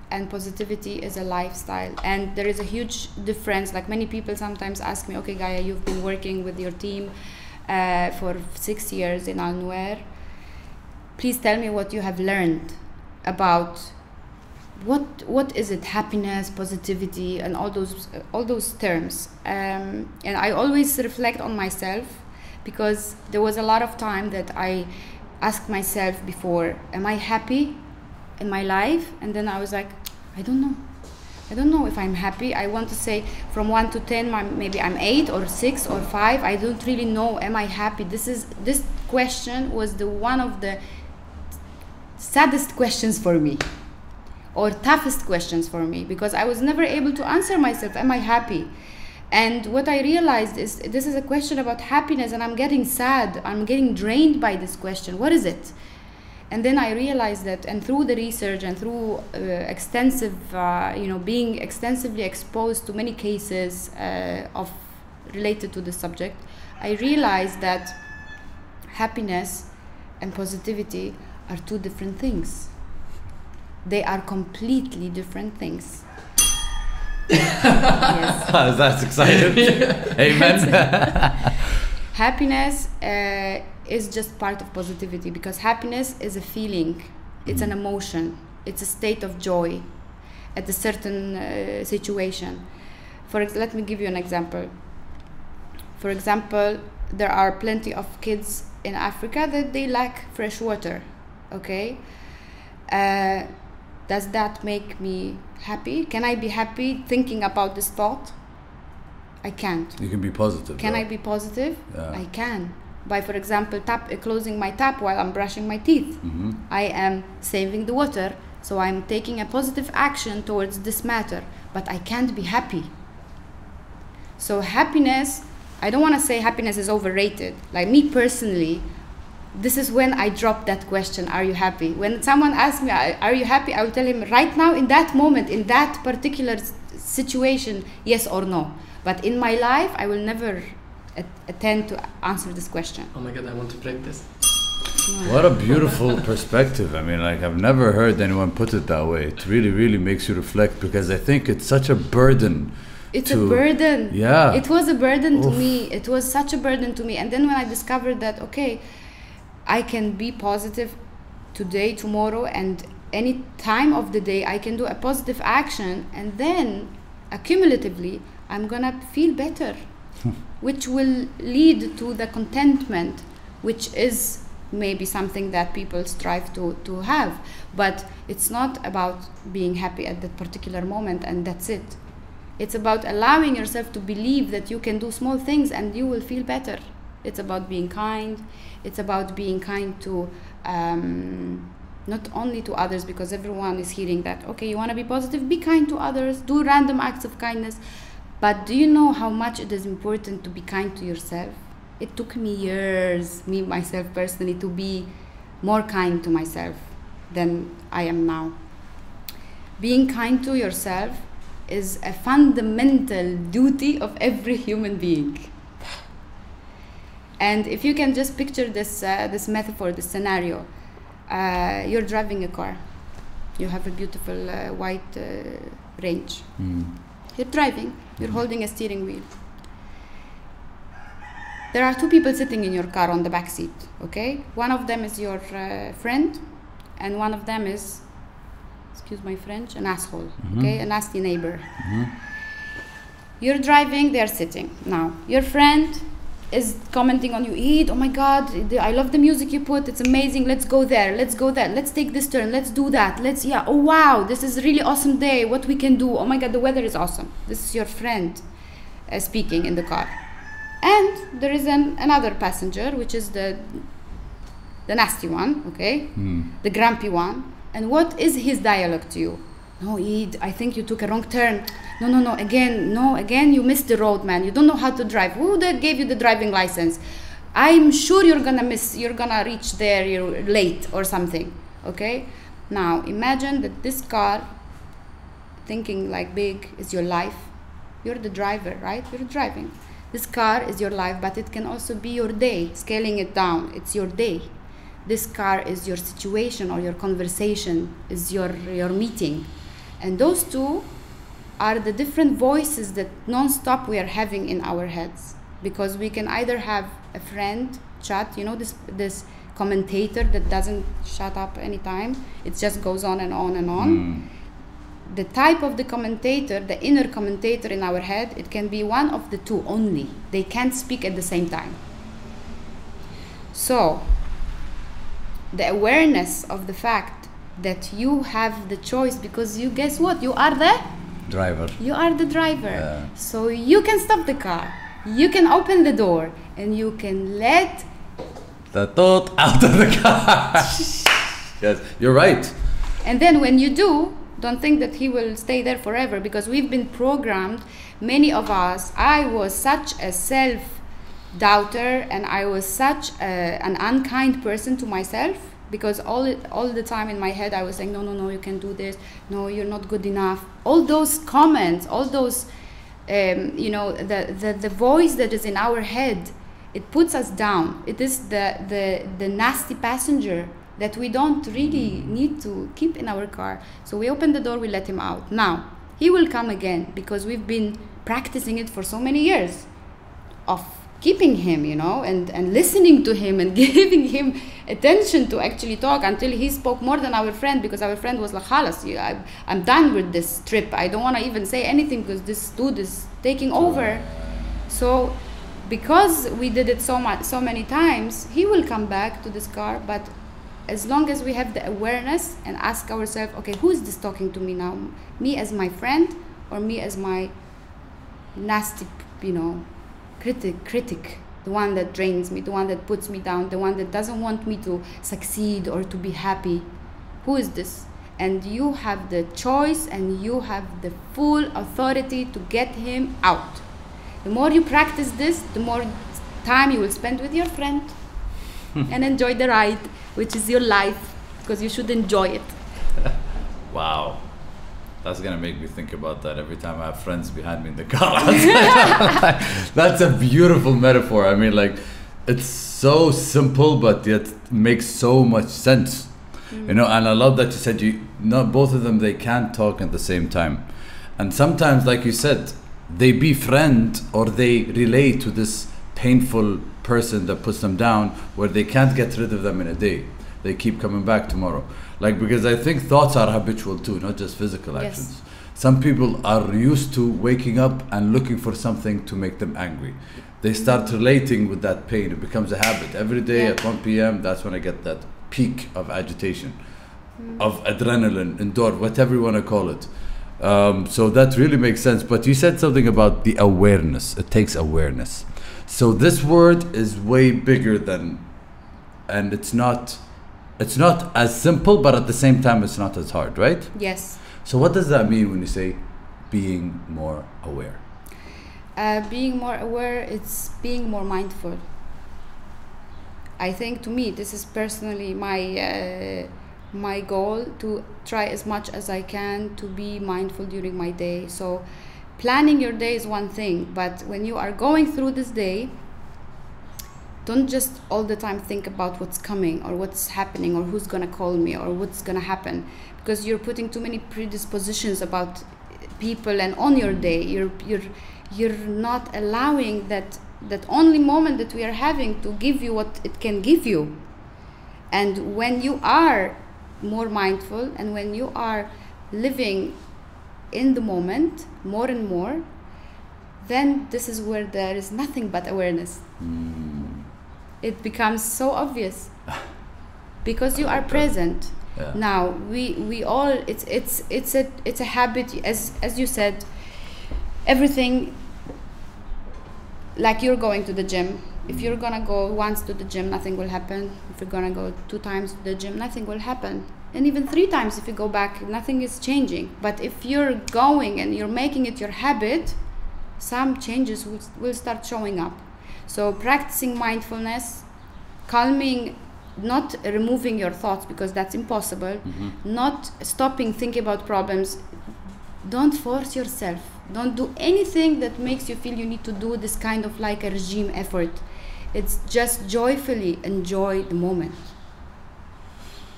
and positivity is a lifestyle, and there is a huge difference. Like many people sometimes ask me, okay, Gaia, you've been working with your team for 6 years in Alnowair. Please tell me what you have learned about what is it, happiness, positivity, and all those terms. And I always reflect on myself, because there was a lot of time that I asked myself before, am I happy in my life? And then I was like, I don't know if I'm happy. I want to say from 1 to 10, maybe I'm 8 or 6 or 5. I don't really know, am I happy? This question was one of the saddest questions for me. or toughest questions for me, because I was never able to answer myself, am I happy? And what I realized is this is a question about happiness, and I'm getting sad, I'm getting drained by this question. What is it? And then I realized that, and through the research and through extensive, being extensively exposed to many cases related to the subject, I realized that happiness and positivity are two different things. They are completely different things. Yes. That's exciting. Amen. Happiness is just part of positivity, because happiness is a feeling, it's an emotion, it's a state of joy at a certain situation. Let me give you an example. For example, there are plenty of kids in Africa that they lack fresh water, okay? Does that make me happy? Can I be happy thinking about this thought? I can't. You can be positive. Can I be positive? Yeah. I can. By, for example, closing my tap while I'm brushing my teeth. I am saving the water, so I'm taking a positive action towards this matter, but I can't be happy. So happiness, I don't want to say happiness is overrated. Like me personally, this is when I drop that question, are you happy? When someone asks me, are you happy? I will tell him right now, in that moment, in that particular situation, yes or no. But in my life, I will never attempt to answer this question. Oh my God, I want to break this. What a beautiful perspective. I mean, like, I've never heard anyone put it that way. It really, really makes you reflect, because I think it's such a burden. It's a burden. Yeah. It was a burden to me. It was such a burden to me. And then when I discovered that, okay, I can be positive today, tomorrow, and any time of the day, I can do a positive action, and then accumulatively, I'm gonna feel better, which will lead to the contentment, which is maybe something that people strive to have. But it's not about being happy at that particular moment and that's it. It's about allowing yourself to believe that you can do small things and you will feel better. It's about being kind. It's about being kind to not only to others, because everyone is hearing that, okay, you want to be positive, be kind to others, do random acts of kindness. But do you know how much it is important to be kind to yourself? It took me years, me myself personally, to be more kind to myself than I am now. Being kind to yourself is a fundamental duty of every human being. And if you can just picture this metaphor, this scenario, you're driving a car. You have a beautiful white Range. You're driving, you're holding a steering wheel. There are two people sitting in your car on the back seat, okay? One of them is your friend, and one of them is, excuse my French, an asshole, okay? A nasty neighbor. You're driving, they're sitting. Now, your friend is commenting on you, Eid, oh my God, I love the music you put, it's amazing, let's go there, let's go there, let's take this turn, let's do that, oh wow, this is a really awesome day, what we can do, oh my God, the weather is awesome. This is your friend speaking in the car. And there is another passenger, which is the nasty one, okay? The grumpy one. And what is his dialogue to you? No, Eid, I think you took a wrong turn. No, again, you missed the road, man. You don't know how to drive. Who gave you the driving license? I'm sure you're gonna reach there, you're late or something, okay? Now, imagine that this car, thinking like big, is your life. You're the driver, right? You're driving. This car is your life, but it can also be your day. Scaling it down, it's your day. This car is your situation or your conversation, is your meeting. And those two are the different voices that non-stop we are having in our heads. Because we can either have a friend chat, you know, this commentator that doesn't shut up anytime. It just goes on and on and on. The type of the commentator, the inner commentator in our head, it can be one of the two only. They can't speak at the same time. So, the awareness of the fact that you have the choice, because you, guess what? You are the driver. You are the driver. Yeah. So you can stop the car. You can open the door and you can let the thought out of the car. Yes, you're right. And then when you do, Don't think that he will stay there forever, because we've been programmed, many of us. I was such a self-doubter, and I was such an unkind person to myself, because all the time in my head I was saying, no, you can do this, no, you're not good enough. All those comments, all those, the voice that is in our head, it puts us down. It is the nasty passenger that we don't really need to keep in our car. So we open the door, we let him out. Now, he will come again, because we've been practicing it for so many years of keeping him, and listening to him and giving him attention to actually talk, until he spoke more than our friend, because our friend was like, "Khalas, I'm done with this trip. I don't want to even say anything because this dude is taking over." So because we did it so many times, he will come back to this car. But as long as we have the awareness and ask ourselves, okay, who is this talking to me now? Me as my friend, or me as my nasty, critic, the one that drains me, the one that puts me down, the one that doesn't want me to succeed or to be happy? Who is this? And you have the choice, and you have the full authority to get him out. The more you practice this, the more time you will spend with your friend and enjoy the ride, which is your life, because you should enjoy it. Wow. That's going to make me think about that every time I have friends behind me in the car. That's a beautiful metaphor. I mean, like, it's so simple, but yet makes so much sense. And I love that you said both of them, they can't talk at the same time. And sometimes, like you said, they befriend or they relate to this painful person that puts them down, where they can't get rid of them in a day. They keep coming back tomorrow. Because I think thoughts are habitual too, not just physical actions. Yes. Some people are used to waking up and looking for something to make them angry. They start relating with that pain. It becomes a habit. Every day at 1 p.m., that's when I get that peak of agitation, of adrenaline, endorphin, whatever you want to call it. So that really makes sense. But you said something about the awareness. It takes awareness. So this word is way bigger than, and it's not as simple, but at the same time, it's not as hard, right? Yes. So what does that mean when you say being more aware? Being more aware, it's being more mindful. I think, to me, this is personally my goal, to try as much as I can to be mindful during my day. So planning your day is one thing, but when you are going through this day, don't just all the time think about what's coming or what's happening or who's gonna call me or what's gonna happen, because you're putting too many predispositions about people and on your day. You're not allowing that only moment that we are having to give you what it can give you. And when you are more mindful and when you are living in the moment more and more, then this is where there is nothing but awareness. It becomes so obvious because you are present. Yeah. Now we all, it's a habit, as you said. Everything, like you're going to the gym. If you're gonna go once to the gym, nothing will happen. If you're gonna go 2 times to the gym, nothing will happen. And even 3 times if you go back, nothing is changing. But if you're going and you're making it your habit, some changes will start showing up. So practicing mindfulness, calming, not removing your thoughts because that's impossible, not stopping thinking about problems. Don't force yourself. Don't do anything that makes you feel you need to do this kind of like a regime effort. It's just joyfully enjoy the moment,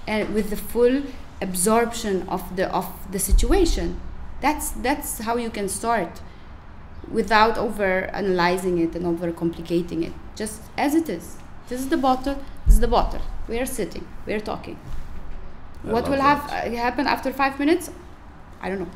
and with the full absorption of the situation. That's how you can start, without over analyzing it and over complicating it. Just as it is. This is the bottle. This is the bottle. We are sitting. We are talking. What will happen after 5 minutes? I don't know.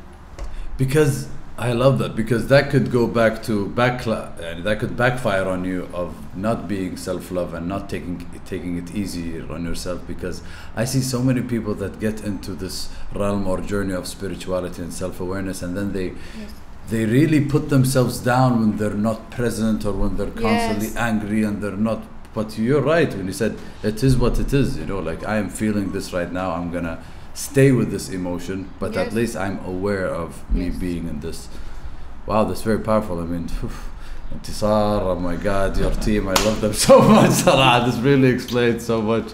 Because I love that, because that could go back to that could backfire on you of not being self-love and not taking it easy on yourself. Because I see so many people that get into this realm or journey of spirituality and self-awareness, and then they really put themselves down when they're not present or when they're constantly angry and they're not. But you're right when you said it is what it is. Like, I am feeling this right now. I'm gonna stay with this emotion, but at Yes. least I'm aware of me Yes. being in this. Wow, that's very powerful. I mean, Intisar, oh my God, your team, I love them so much. Salah, this really explains so much.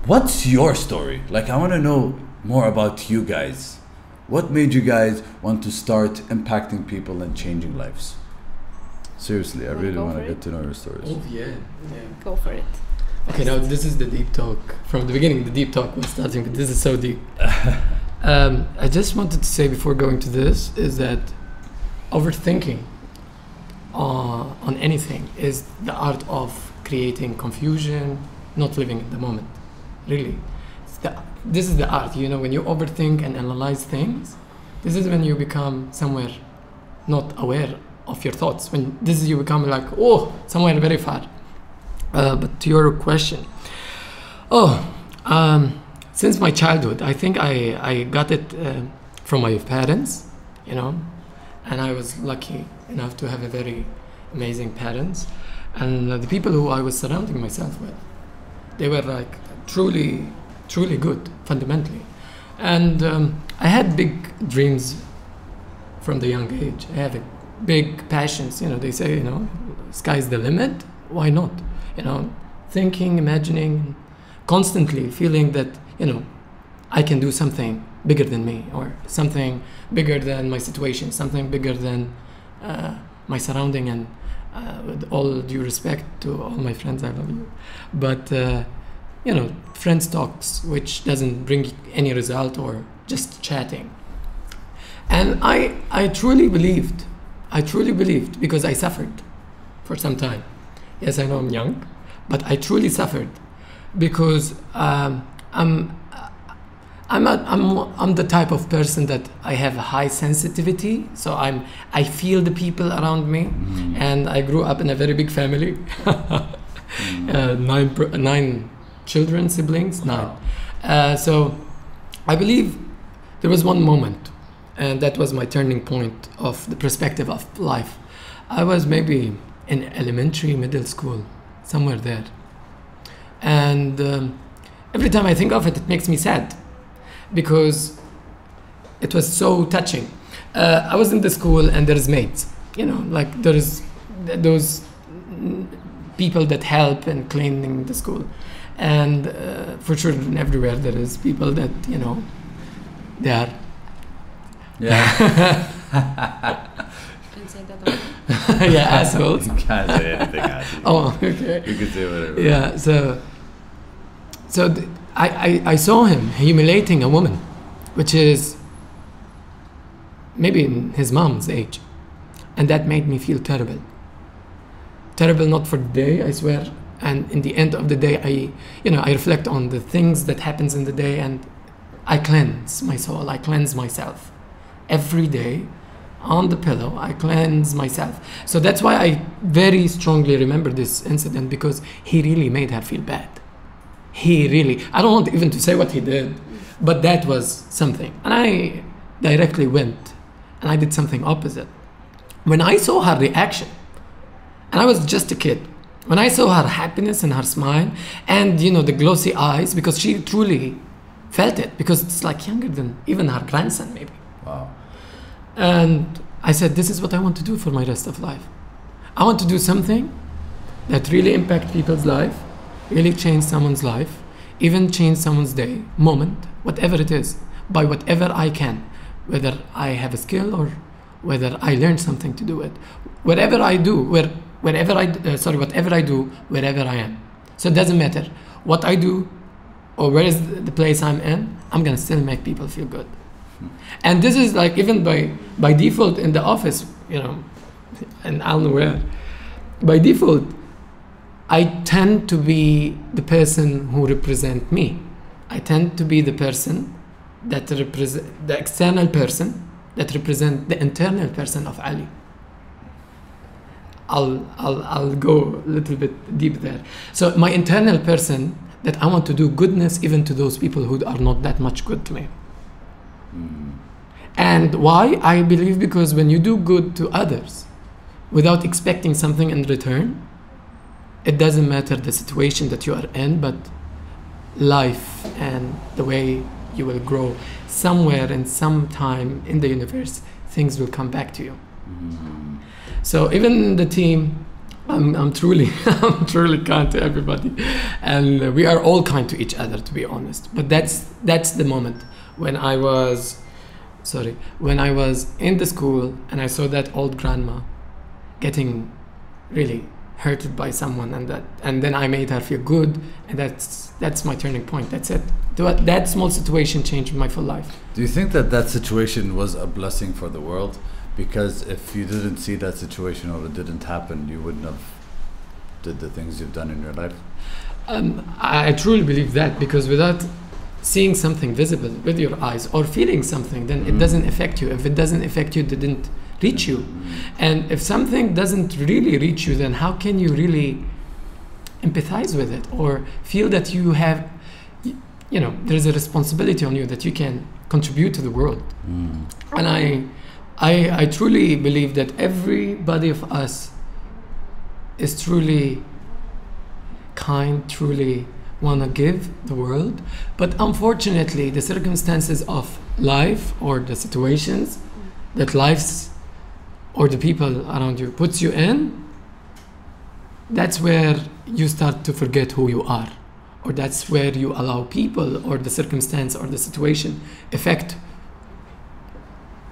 What's your story? Like, I want to know more about you guys. What made you guys want to start impacting people and changing lives? Seriously, I Wanna really go want to for get it? to know your stories. Oh yeah. Go for it. Okay, now this is the deep talk. From the beginning, the deep talk was starting, but this is so deep. I just wanted to say before going to this is that overthinking on anything is the art of creating confusion, not living in the moment. Really, this is the art. You know, when you overthink and analyze things, this is when you become somewhere not aware of your thoughts. When this is you become like, oh, somewhere very far. But to your question, since my childhood, I think I got it from my parents, you know, and I was lucky enough to have a very amazing parents, and the people who I was surrounding myself with, they were like truly good fundamentally, and I had big dreams from the young age. I had big passions, you know. They say, you know, sky's the limit. Why not? You know, thinking, imagining, constantly feeling that, you know, I can do something bigger than me, or something bigger than my situation, something bigger than my surrounding. And with all due respect to all my friends, I love you, but you know, friends talks which doesn't bring any result, or just chatting. And I truly believed because I suffered for some time. Yes, I know I'm young, but I truly suffered because I'm the type of person that I have a high sensitivity. So I feel the people around me, and I grew up in a very big family, 9 children, siblings, 9. So I believe there was one moment, and that was my turning point of the perspective of life. I was maybe in elementary, middle school, somewhere there. And every time I think of it, it makes me sad because it was so touching. I was in the school and there's mates, you know, like there's those people that help in cleaning the school. And for children everywhere, there is people that, you know, they are. Yeah. Can say that also. Yeah, assholes. You can't say anything. Adi. Oh, okay. You can say whatever. Yeah, so I saw him humiliating a woman, which is maybe in his mom's age, and that made me feel terrible. Terrible, not for the day, I swear. And in the end of the day, I reflect on the things that happens in the day, and I cleanse my soul. I cleanse myself every day. On the pillow, I cleanse myself. So that's why I very strongly remember this incident, because he really made her feel bad. I don't want even to say what he did, but that was something. And I directly went and I did something opposite. When I saw her reaction, and I was just a kid, when I saw her happiness and her smile and, you know, the glossy eyes, because she truly felt it, because it's like younger than even her grandson maybe. Wow. And I said, this is what I want to do for my rest of life. I want to do something that really impact people's life, really change someone's life, even change someone's day, moment, whatever it is, by whatever I can, whether I have a skill or whether I learn something to do it. Whatever I do, whatever I do, wherever I am. So it doesn't matter what I do or where is the place I'm in, I'm gonna still make people feel good. And this is like even by default in the office, you know, in Alnowair, by default, I tend to be the person who represent me. I tend to be the person that represent the external person that represent the internal person of Ali. I'll go a little bit deep there. So my internal person, that I want to do goodness even to those people who are not that much good to me. And why? I believe because when you do good to others without expecting something in return, it doesn't matter the situation that you are in, but life and the way you will grow. Somewhere and sometime in the universe, things will come back to you. So even the team, I'm truly I'm truly kind to everybody, and we are all kind to each other, to be honest. But that's the moment when I was in the school and I saw that old grandma getting really hurted by someone, and then I made her feel good, and that's my turning point. That's it. That small situation changed my full life. Do you think that situation was a blessing for the world? Because if you didn't see that situation or it didn't happen, you wouldn't have did the things you've done in your life? I truly believe that, because without seeing something visible with your eyes or feeling something, then it doesn't affect you. If it doesn't affect you, it didn't reach you. And if something doesn't really reach you, then how can you really empathize with it or feel that you have, there's a responsibility on you that you can contribute to the world? And I truly believe that everybody of us is truly kind, truly want to give the world, but unfortunately the circumstances of life or the situations that lives or the people around you puts you in, that's where you start to forget who you are, or that's where you allow people or the circumstance or the situation affect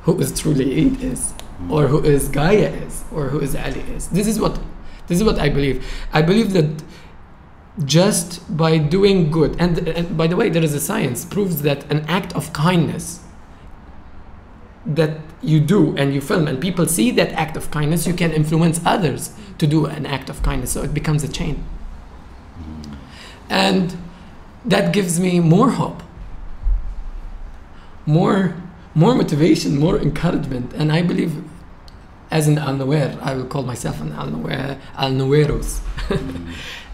who is truly Eid is, or who is Gaia is, or who is Ali is. This is what I believe. I believe that just by doing good, and by the way, there is a science proves that an act of kindness that you do and you film and people see that act of kindness, you can influence others to do an act of kindness, so it becomes a chain. And that gives me more hope, more motivation, more encouragement. And I believe, as an Alnowair, I will call myself an Alnowairos,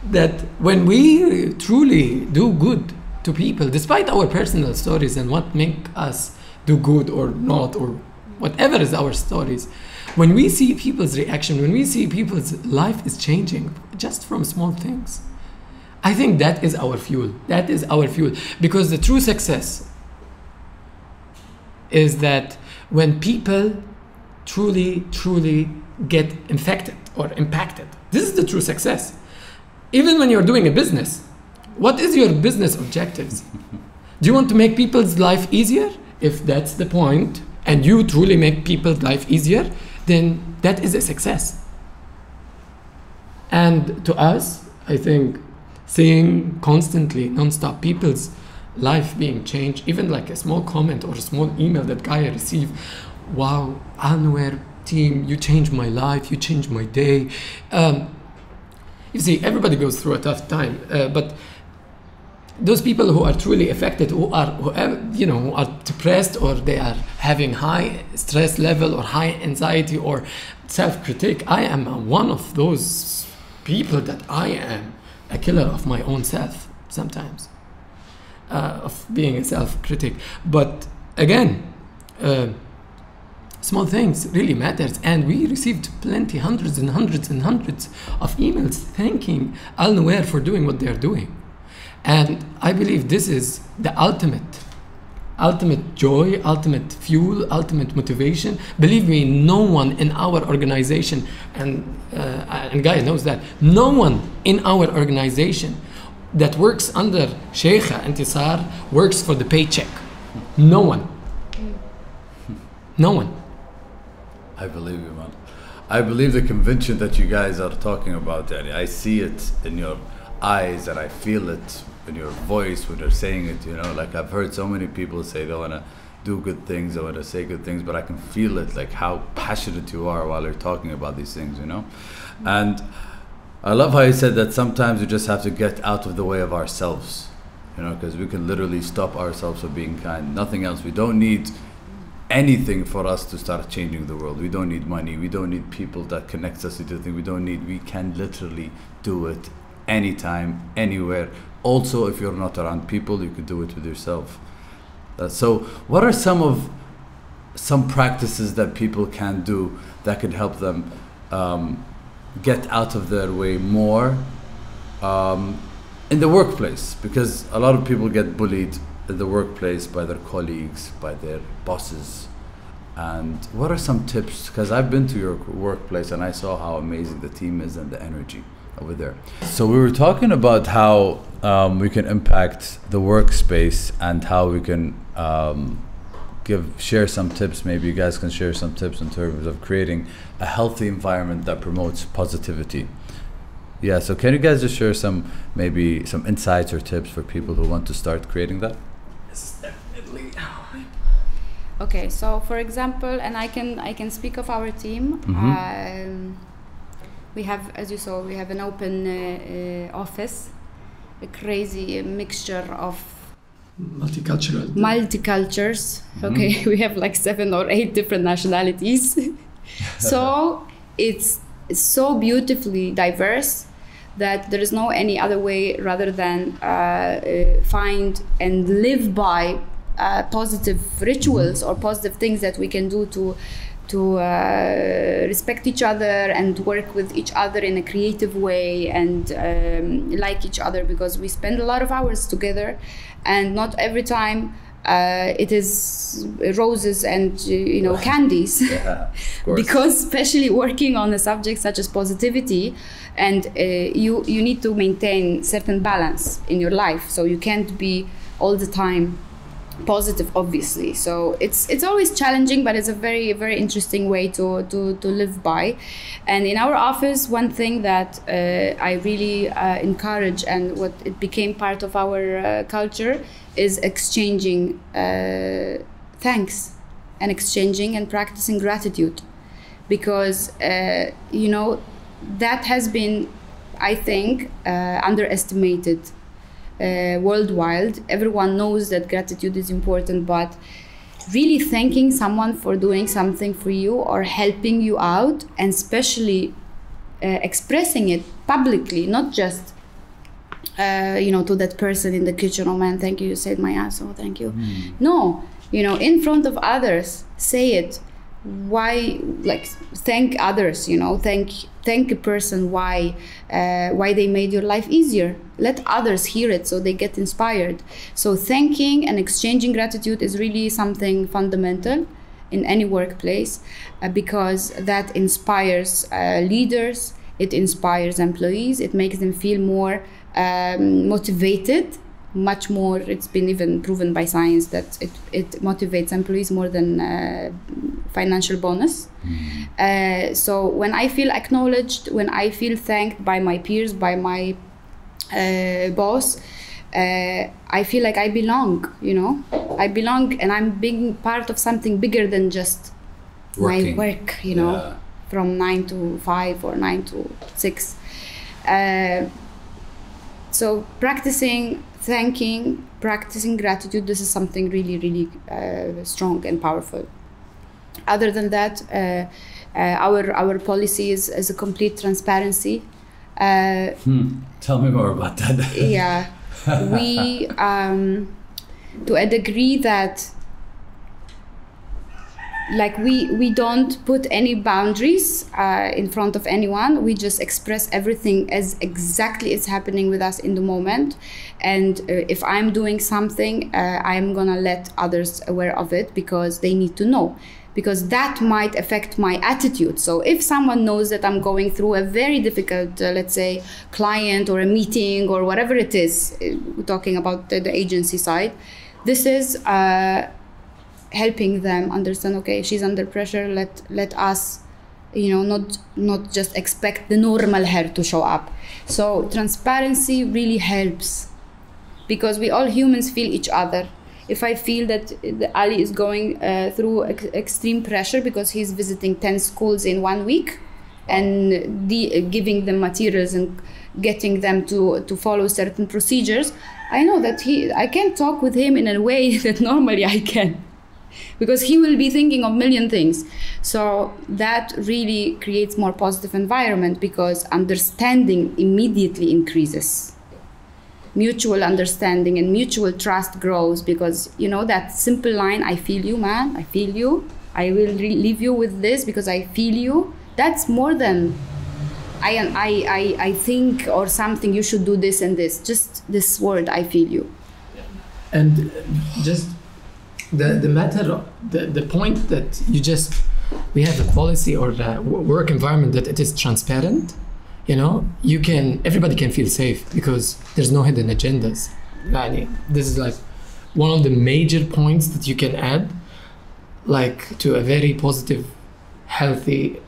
that when we truly do good to people, despite our personal stories and what make us do good or not, or whatever is our stories, when we see people's reaction, when we see people's life is changing just from small things, I think that is our fuel. That is our fuel. Because the true success is that when people truly get infected or impacted. This is the true success. Even when you're doing a business, what is your business objectives? Do you want to make people's life easier? If that's the point, and you truly make people's life easier, then that is a success. And to us, I think, seeing constantly, non-stop, people's life being changed, even like a small comment or a small email that Gaia received, wow, Alnowair team, you changed my life, you changed my day. You see, everybody goes through a tough time, but those people who are truly affected, who are depressed, or they are having high stress level or high anxiety or self-critique, I am one of those people that I am a killer of my own self sometimes, of being a self-critic. But again, small things really matters, and we received plenty, hundreds and hundreds and hundreds of emails thanking Alnowair for doing what they're doing. And I believe this is the ultimate joy, ultimate fuel, ultimate motivation. Believe me, no one in our organization, and Gaia knows that, no one in our organization that works under Sheikha Intisar works for the paycheck. No one. No one. I believe you, man. I believe the conviction that you guys are talking about, Yani. I see it in your eyes and I feel it in your voice when you're saying it, like I've heard so many people say they want to do good things, they want to say good things, but I can feel it, like how passionate you are while you're talking about these things, And I love how you said that sometimes we just have to get out of the way of ourselves, because we can literally stop ourselves from being kind, nothing else. We don't need anything for us to start changing the world. We don't need money, we don't need people that connects us to the thing, we can literally do it anytime, anywhere. Also, if you're not around people, you could do it with yourself. So what are some practices that people can do that could help them get out of their way more, in the workplace, because a lot of people get bullied in the workplace by their colleagues, by their bosses. And what are some tips? Because I've been to your workplace and I saw how amazing the team is and the energy over there. So we were talking about how we can impact the workspace and how we can share some tips. Maybe you guys can share some tips in terms of creating a healthy environment that promotes positivity. Yeah, so can you guys just share maybe some insights or tips for people who want to start creating that? Yes, definitely. Okay, so for example, and I can speak of our team. We have, as you saw, we have an open office, a crazy mixture of multicultures. Okay, we have like 7 or 8 different nationalities. So it's so beautifully diverse that there is no any other way rather than find and live by positive rituals or positive things that we can do to respect each other and work with each other in a creative way and like each other, because we spend a lot of hours together and not every time it is roses and candies. Yeah, of course. Because especially working on a subject such as positivity, and you need to maintain certain balance in your life, so you can't be all the time positive, obviously. So it's always challenging, but it's a very, very interesting way to live by. And in our office, one thing that I really encourage, and what it became part of our culture, is exchanging thanks and exchanging and practicing gratitude, because that has been, I think, underestimated worldwide. Everyone knows that gratitude is important, but really thanking someone for doing something for you or helping you out, and especially expressing it publicly, not just to that person in the kitchen, oh man, thank you, you saved my ass, oh thank you. No, in front of others, say it. Why, like, thank others, thank a person why they made your life easier. Let others hear it so they get inspired. So thanking and exchanging gratitude is really something fundamental in any workplace, because that inspires leaders, it inspires employees, it makes them feel more motivated, much more. It's been even proven by science that it motivates employees more than financial bonus. So when I feel acknowledged, when I feel thanked by my peers, by my boss, I feel like I belong, I belong, and I'm being part of something bigger than just Working. my work, Yeah. from 9 to 5 or 9 to 6. So practicing thanking, practicing gratitude, this is something really, really strong and powerful. Other than that, our policy is a complete transparency. Tell me more about that. Yeah, we to a degree that, like, we don't put any boundaries in front of anyone. We just express everything as exactly it's happening with us in the moment. And if I'm doing something, I'm gonna let others aware of it, because they need to know, because that might affect my attitude. So if someone knows that I'm going through a very difficult, let's say, client or a meeting or whatever it is, we're talking about the agency side, this is helping them understand, okay, she's under pressure, let us, not just expect the normal her to show up. So transparency really helps, because we all humans feel each other. If I feel that Ali is going through extreme pressure because he's visiting 10 schools in 1 week and giving them materials and getting them to follow certain procedures, I know that I can't talk with him in a way that normally I can, because he will be thinking of a million things. So that really creates more positive environment, because understanding immediately increases. Mutual understanding and mutual trust grows, because that simple line, I feel you, man, I feel you, I will leave you with this because I feel you, that's more than I think or something, you should do this and this. Just this word, I feel you. And just the matter, the point that we have a policy or a work environment that it is transparent, you know, everybody can feel safe because there's no hidden agendas. This is like one of the major points that you can add, like, to a very positive, healthy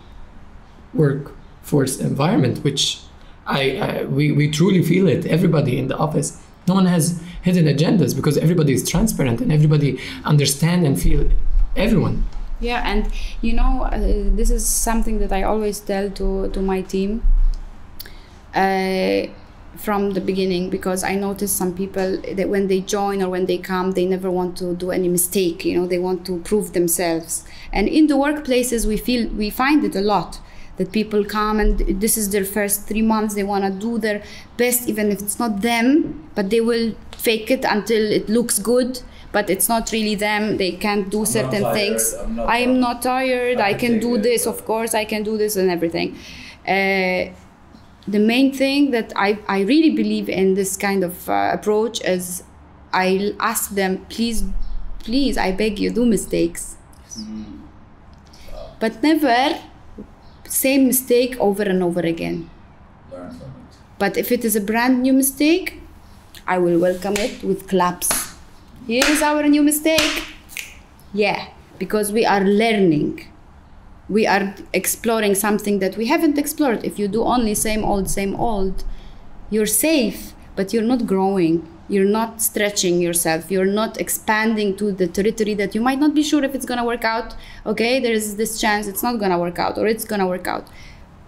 workforce environment, which we truly feel it. Everybody in the office, no one has hidden agendas because everybody is transparent and everybody understand and feel everyone. Yeah, and you know, this is something that I always tell to my team from the beginning, because I notice some people that when they join or when they come, they never want to do any mistake. You know, they want to prove themselves. And in the workplaces, we find it a lot, that people come and this is their first 3 months. They want to do their best, even if it's not them, but they will fake it until it looks good. But it's not really them. They can't do certain things. I'm not tired. I can do this. Of course, I can do this and everything. The main thing that I really believe in this kind of approach is I ask them, please, I beg you, do mistakes. But never same mistake over and over again. Learn from it. But if it is a brand new mistake, I will welcome it with claps. Here is our new mistake. Yeah, because we are learning. We are exploring something that we haven't explored. If you do only same old, you're safe, but you're not growing. You're not stretching yourself. You're not expanding to the territory that you might not be sure if it's gonna work out. Okay, there is this chance it's not gonna work out or it's gonna work out.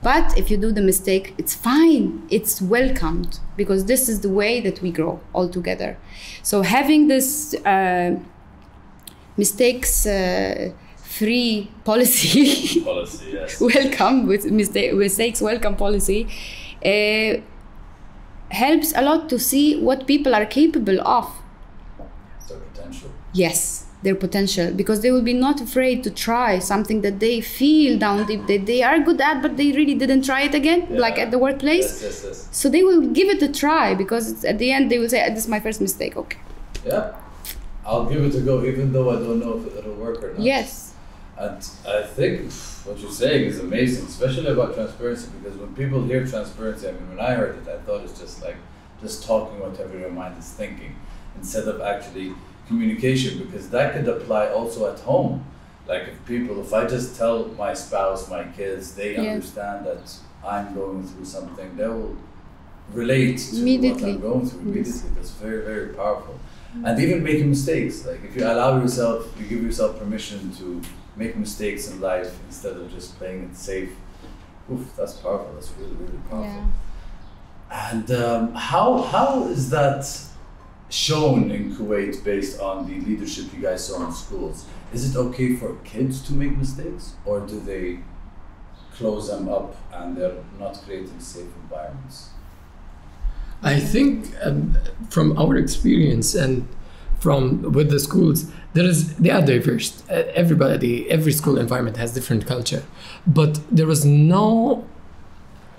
But if you do the mistake, it's fine. It's welcomed, because this is the way that we grow all together. So having this mistakes-free policy, Yes. welcome with mistakes welcome policy, helps a lot to see what people are capable of. Their potential. Yes, their potential, because they will be not afraid to try something that they feel down deep that they are good at, but they really didn't try it again, like at the workplace. Yes. So they will give it a try, because at the end they will say, this is my first mistake, okay. Yeah, I'll give it a go, even though I don't know if it'll work or not. Yes. And I think what you're saying is amazing, especially about transparency, because when people hear transparency, I mean, when I heard it, I thought it's just talking whatever your mind is thinking, instead of actually communication, because that could apply also at home. Like if I just tell my spouse, my kids, they understand that I'm going through something, they will relate to what I'm going through immediately. That's very, very powerful. And even making mistakes, like if you allow yourself, you give yourself permission to make mistakes in life instead of just playing it safe. Oof, that's powerful. That's really, really powerful. Yeah. And how is that shown in Kuwait based on the leadership you guys saw in schools? Is it okay for kids to make mistakes, or do they close them up and they're not creating safe environments? I think from our experience and with the schools, they are diverse. Every school environment has different culture, but there was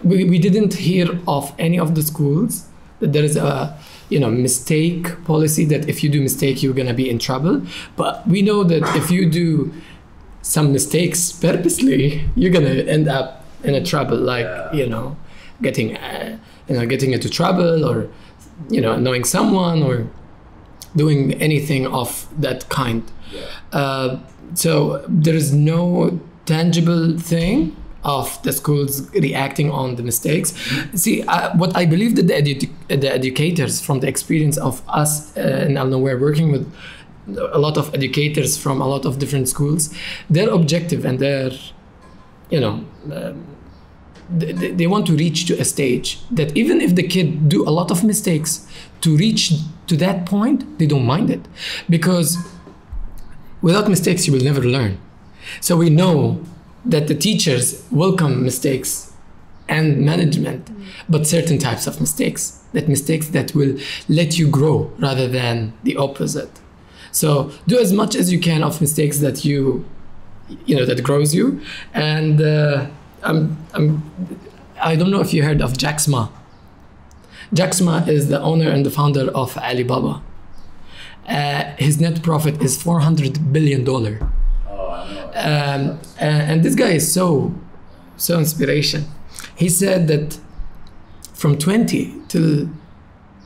we didn't hear of any of the schools that there is a mistake policy that if you do mistake you're gonna be in trouble. But we know that if you do some mistakes purposely, you're gonna end up in a trouble, like getting into trouble, or annoying someone, or doing anything of that kind. So there is no tangible thing of the schools reacting on the mistakes. See, what I believe that the educators, from the experience of us in Alnowair, working with a lot of educators from a lot of different schools, their objective and their, they want to reach to a stage that even if the kid do a lot of mistakes, to reach to that point, they don't mind it, because without mistakes you will never learn. So we know that the teachers welcome mistakes and management, but certain types of mistakes that will let you grow rather than the opposite. So do as much as you can of mistakes that that grows you. And I don't know if you heard of Jack Ma. Jack Ma is the owner and the founder of Alibaba. His net profit is $400 billion. Oh, I know. And this guy is so inspiration. He said that from 20 till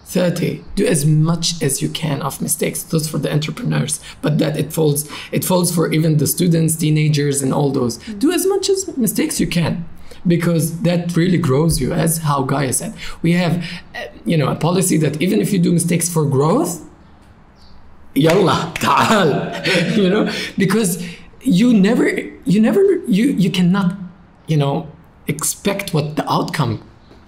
30, do as much as you can of mistakes. Those for the entrepreneurs, but that it falls for even the students, teenagers, and all those. Do as much as mistakes you can, because that really grows you. As how Gaia said, we have, a policy that even if you do mistakes for growth, yalla, ta'al, because you cannot, expect what the outcome.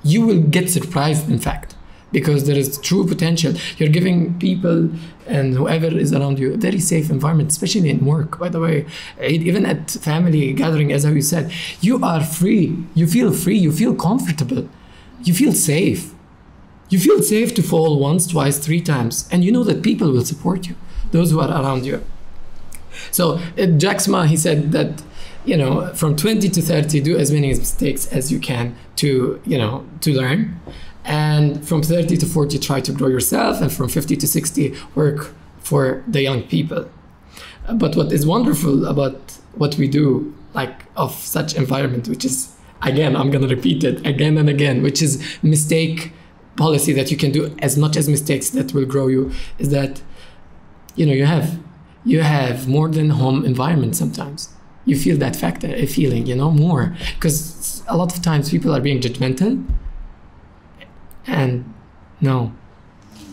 You will get surprised, in fact, because there is true potential. You're giving people and whoever is around you a very safe environment, especially in work, by the way. Even at family gathering, as how you said, you are free. You feel comfortable. You feel safe. You feel safe to fall once, twice, 3 times, and you know that people will support you, those who are around you. So Jack Ma, he said that, from 20 to 30, do as many mistakes as you can to learn. And from 30 to 40, try to grow yourself. And from 50 to 60, work for the young people. But what is wonderful about what we do, like of such environment, which is, again, I'm going to repeat it again and again, which is mistake policy, that you can do as much as mistakes that will grow you, is that, you have more than home environment sometimes. You feel that factor, a feeling, more. Because a lot of times people are being judgmental. And no.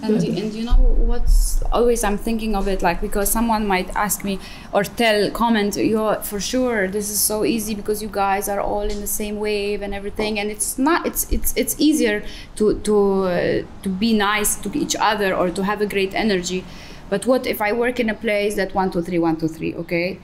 And you know what's always I'm thinking of it, like, because someone might ask me or comment, for sure this is so easy because you guys are all in the same wave and everything, and it's not. It's easier to be nice to each other or to have a great energy. But what if I work in a place that 1, 2, 3, 1, 2, 3? Okay,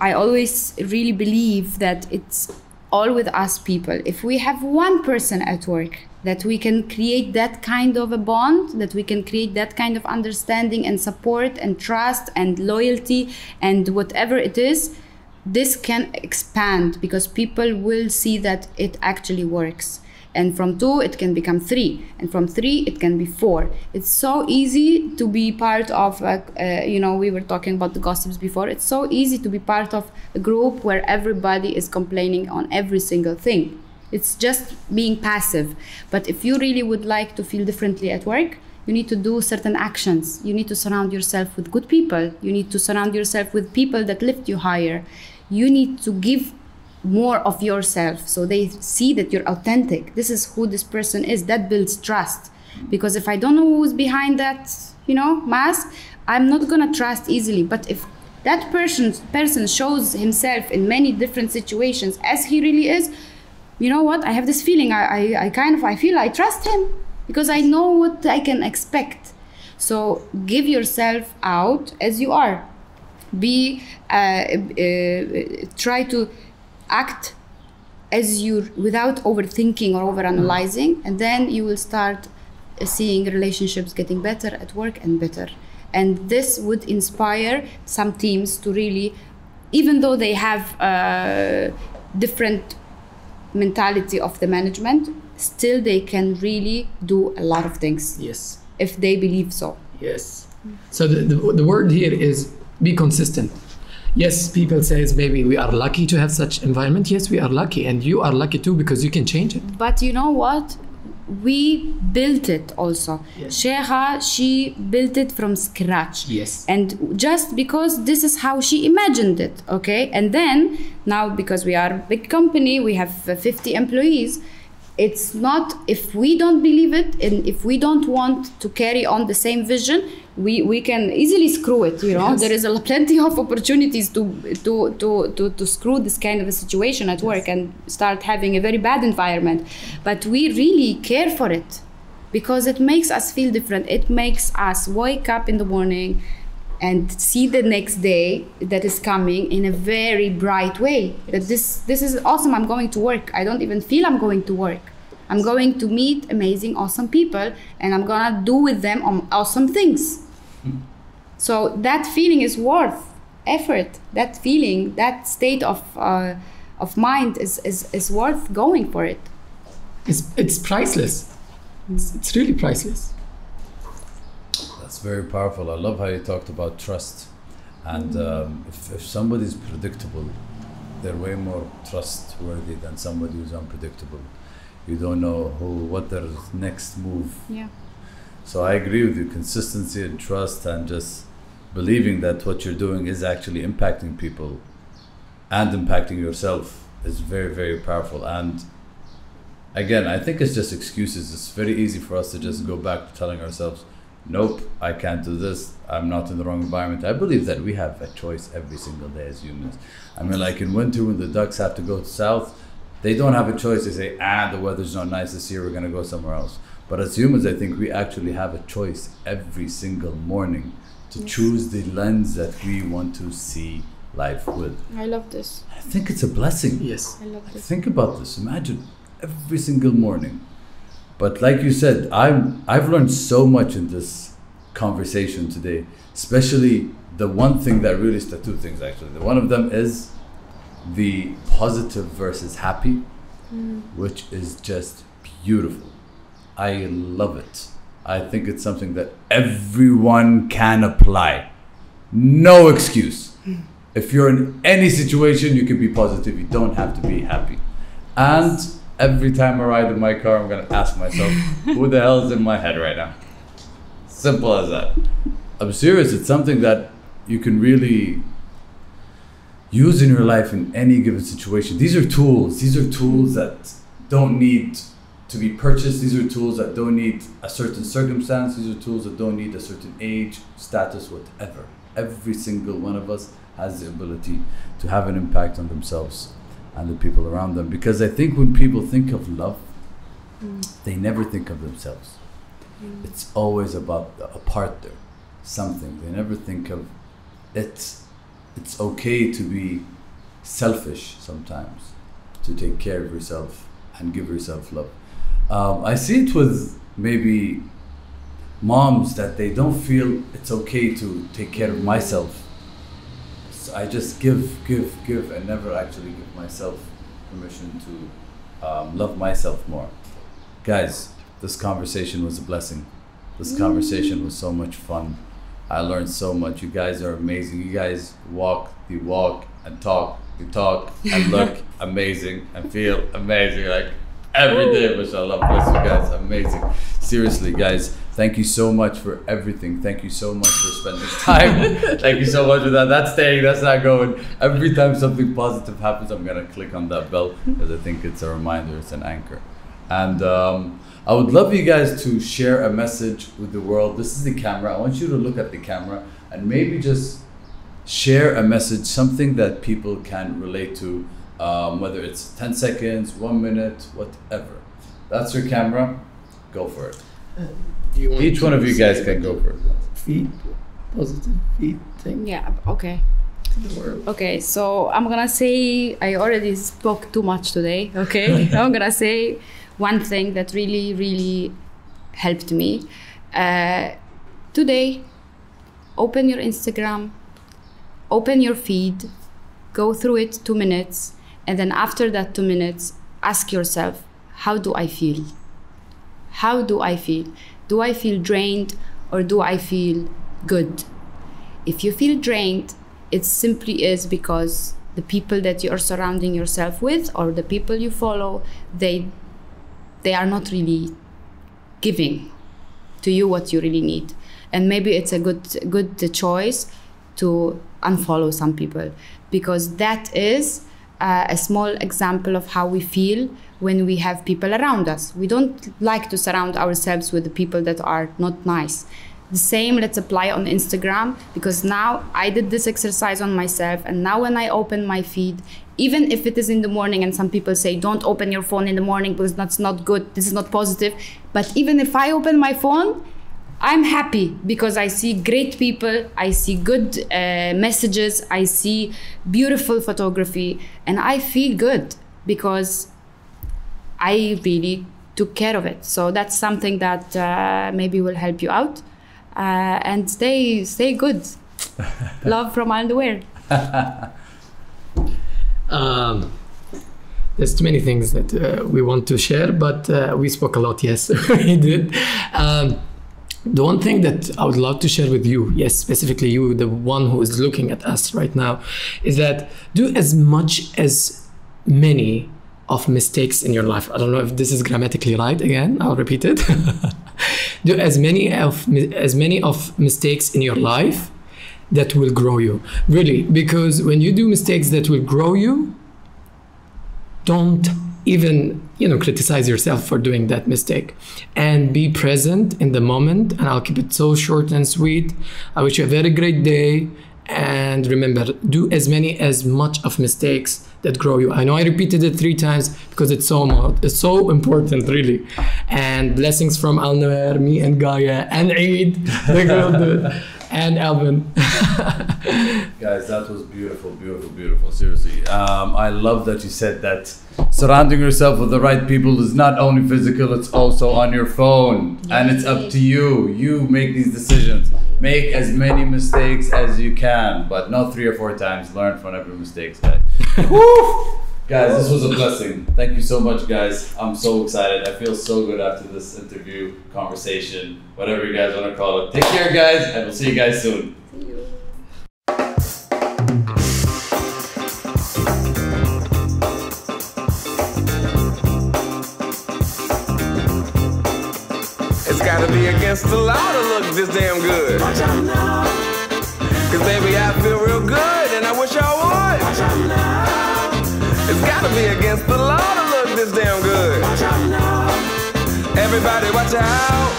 I always really believe that it's all with us people. If we have one person at work, that we can create that kind of a bond, that we can create that kind of understanding and support and trust and loyalty and whatever it is, this can expand because people will see that it actually works. And from 2, it can become 3. And from 3, it can be 4. It's so easy to be part of, we were talking about the gossips before. It's so easy to be part of a group where everybody is complaining on every single thing. It's just being passive. But if you really would like to feel differently at work, you need to do certain actions. You need to surround yourself with good people. You need to surround yourself with people that lift you higher. You need to give more of yourself so they see that you're authentic. This is who this person is. That builds trust. Because if I don't know who's behind that, mask, I'm not gonna trust easily. But if that person shows himself in many different situations as he really is, you know what? I have this feeling. I feel I trust him because I know what I can expect. So give yourself out as you are. Try to act as you, without overthinking or overanalyzing, and then you will start seeing relationships getting better at work and better. And this would inspire some teams to really, even though they have different mentality of the management, still they can really do a lot of things. Yes. If they believe so. Yes. So the word here is be consistent. Yes, people says maybe we are lucky to have such environment. Yes, we are lucky, and you are lucky too because you can change it. But you know what? We built it also. Yes. Sheikha, she built it from scratch. Yes. And just because this is how she imagined it, okay? And then now, because we are a big company, we have 50 employees. It's not, if we don't believe it and if we don't want to carry on the same vision, we can easily screw it, Yes. There is plenty of opportunities to screw this kind of a situation at work and start having a very bad environment. But we really care for it because it makes us feel different. It makes us wake up in the morning and see the next day that is coming in a very bright way. Yes. That this is awesome. I'm going to work. I don't even feel I'm going to work. I'm going to meet amazing, awesome people, and I'm gonna do with them awesome things. So that feeling is worth effort. That feeling, that state of mind is worth going for it. it's priceless. It's really priceless. That's very powerful. I love how you talked about trust. And if somebody's predictable, they're way more trustworthy than somebody who's unpredictable. You don't know what their next move. Yeah. So I agree with you. Consistency and trust and just believing that what you're doing is actually impacting people and impacting yourself is very, very powerful. And again, I think it's just excuses. It's very easy for us to just go back to telling ourselves, nope, I can't do this. I'm not in the wrong environment. I believe that we have a choice every single day as humans. I mean, like in winter when the ducks have to go south, they don't have a choice. They say, the weather's not nice this year, we're gonna go somewhere else. But as humans, I think we actually have a choice every single morning to choose the lens that we want to see life with. I love this. I think it's a blessing. Yes. I love this. Think about this. Imagine every single morning. But like you said, I've learned so much in this conversation today, especially the one thing that really stuck, two things actually. One of them is the positive versus happy, which is just beautiful. I love it. I think it's something that everyone can apply. No excuse. If you're in any situation, you can be positive. You don't have to be happy. And every time I ride in my car, I'm gonna ask myself, who the hell is in my head right now? Simple as that. I'm serious, it's something that you can really use in your life in any given situation. These are tools that don't need to be purchased. These are tools that don't need a certain circumstance. These are tools that don't need a certain age, status, whatever. Every single one of us has the ability to have an impact on themselves and the people around them. Because I think when people think of love, they never think of themselves. It's always about a partner, something. They never think of it. It's okay to be selfish sometimes, to take care of yourself and give yourself love. I see it with maybe moms that they don't feel it's okay to take care of myself. So I just give and never actually give myself permission to love myself more. Guys, this conversation was a blessing. This conversation was so much fun. I learned so much. You guys are amazing. You guys walk the walk and talk the talk and look amazing and feel amazing. Like every day, mashallah, bless you guys. Amazing. Seriously, guys, thank you so much for everything. Thank you so much for spending time. Thank you so much for that. That's staying, that's not going. Every time something positive happens, I'm gonna click on that bell because I think it's a reminder, it's an anchor. And I would love you guys to share a message with the world. This is the camera. I want you to look at the camera and maybe just share a message, something that people can relate to, whether it's 10 seconds, 1 minute, whatever. That's your camera. Go for it. Each one of you guys can go for it. Feed, positive feed thing. Yeah, okay. The world. Okay, so I'm gonna say, I already spoke too much today, okay? I'm gonna say one thing that really, really helped me. Today, open your Instagram, open your feed, go through it 2 minutes, and then after that 2 minutes, ask yourself, how do I feel? How do I feel? Do I feel drained or do I feel good? If you feel drained, it simply is because the people that you are surrounding yourself with or the people you follow, they are not really giving to you what you really need. And maybe it's a good choice to unfollow some people, because that is a small example of how we feel when we have people around us. We don't like to surround ourselves with the people that are not nice. The same let's apply on Instagram, because now I did this exercise on myself, and now when I open my feed, even if it is in the morning, and some people say don't open your phone in the morning because that's not good, this is not positive, but even if I open my phone, I'm happy because I see great people, I see good messages, I see beautiful photography, and I feel good because I really took care of it. So that's something that maybe will help you out. And stay good. Love from Alnowair. there's too many things that we want to share, but we spoke a lot. Yes, we did. The one thing that I would love to share with you, yes, specifically you, the one who is looking at us right now, is that do as many of mistakes in your life. I don't know if this is grammatically right. Again, I'll repeat it. Do as many of mistakes in your life that will grow you. Really, because when you do mistakes that will grow you, don't even criticize yourself for doing that mistake, and be present in the moment. And I'll keep it so short and sweet. I wish you a very great day, and remember, do as much of mistakes that grow you. I know I repeated it 3 times because it's so important, really. And blessings from Alnowair, me and Gaia, and Eid, the girl dude, and Alvin. Guys, that was beautiful, beautiful, beautiful. Seriously, I love that you said that surrounding yourself with the right people is not only physical, it's also on your phone. And it's up to you. You make these decisions. Make as many mistakes as you can, but not 3 or 4 times. Learn from every mistake, guys. Woo! Guys, this was a blessing. Thank you so much, guys. I'm so excited. I feel so good after this interview, conversation, whatever you guys want to call it. Take care, guys, and we'll see you guys soon. See you. It's gotta be against the law to look this damn good. Watch out now. Cause baby, I feel real good and I wish I would. Watch out now. It's gotta be against the law to look this damn good. Watch out now. Everybody watch out.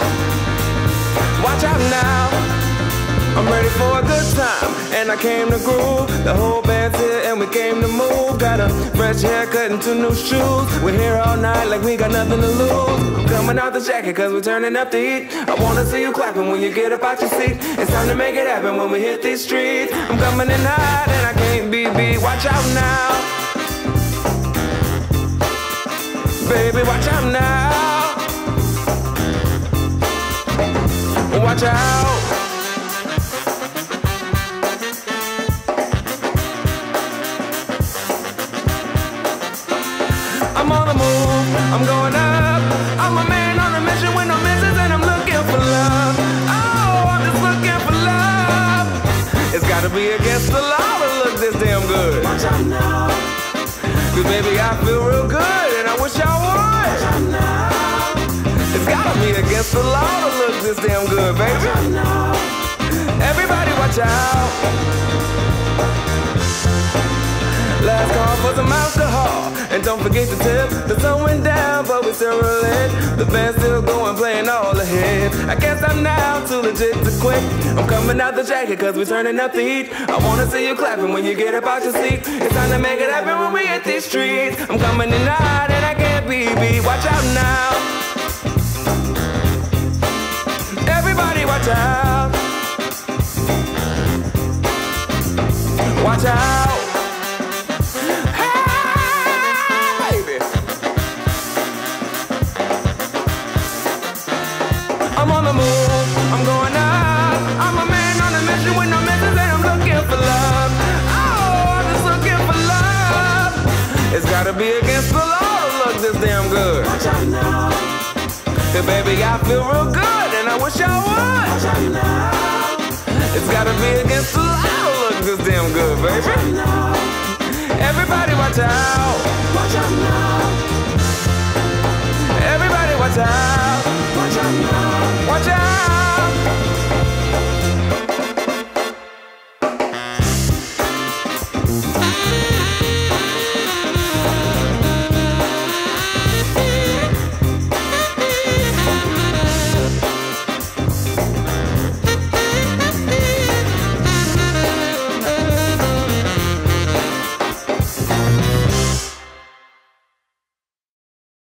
Watch out now. I'm ready for a good time and I came to groove. The whole band's here and we came to move. Got a fresh haircut and 2 new shoes. We're here all night like we got nothing to lose. I'm coming out the jacket cause we're turning up the heat. I wanna see you clapping when you get up out your seat. It's time to make it happen when we hit these streets. I'm coming in hot and I can't be beat. Watch out now. Baby, watch out now. Watch out. I'm on the move, I'm going up. I'm a man on a mission with no missions and I'm looking for love. Oh, I'm just looking for love. It's gotta be against the law to look this damn good. Watch out now. Cause baby, I feel real good and I wish I would. Watch out now. It's gotta be against the law to look this damn good, baby. Watch out now. Everybody watch out. Last call for some alcohol. And don't forget the tip. The sun went down, but we still rolling. The band's still going, playing all the hits. I guess I'm now too legit to quit. I'm coming out the jacket cause we're turning up the heat. I wanna see you clapping when you get up out your seat. It's time to make it happen when we hit these streets. I'm coming in hot and I can't be beat. Watch out now. Everybody watch out. Watch out. I'm on the move, I'm going up. I'm a man on a mission with no missions and I'm looking for love. Oh, I'm just looking for love. It's gotta be against the law to look this damn good. Watch out now. Hey baby, I feel real good and I wish I would. Watch out now. It's gotta be against the law to look this damn good, Watch out baby. now. Everybody watch out. Watch out now. Everybody watch out. Watch out now.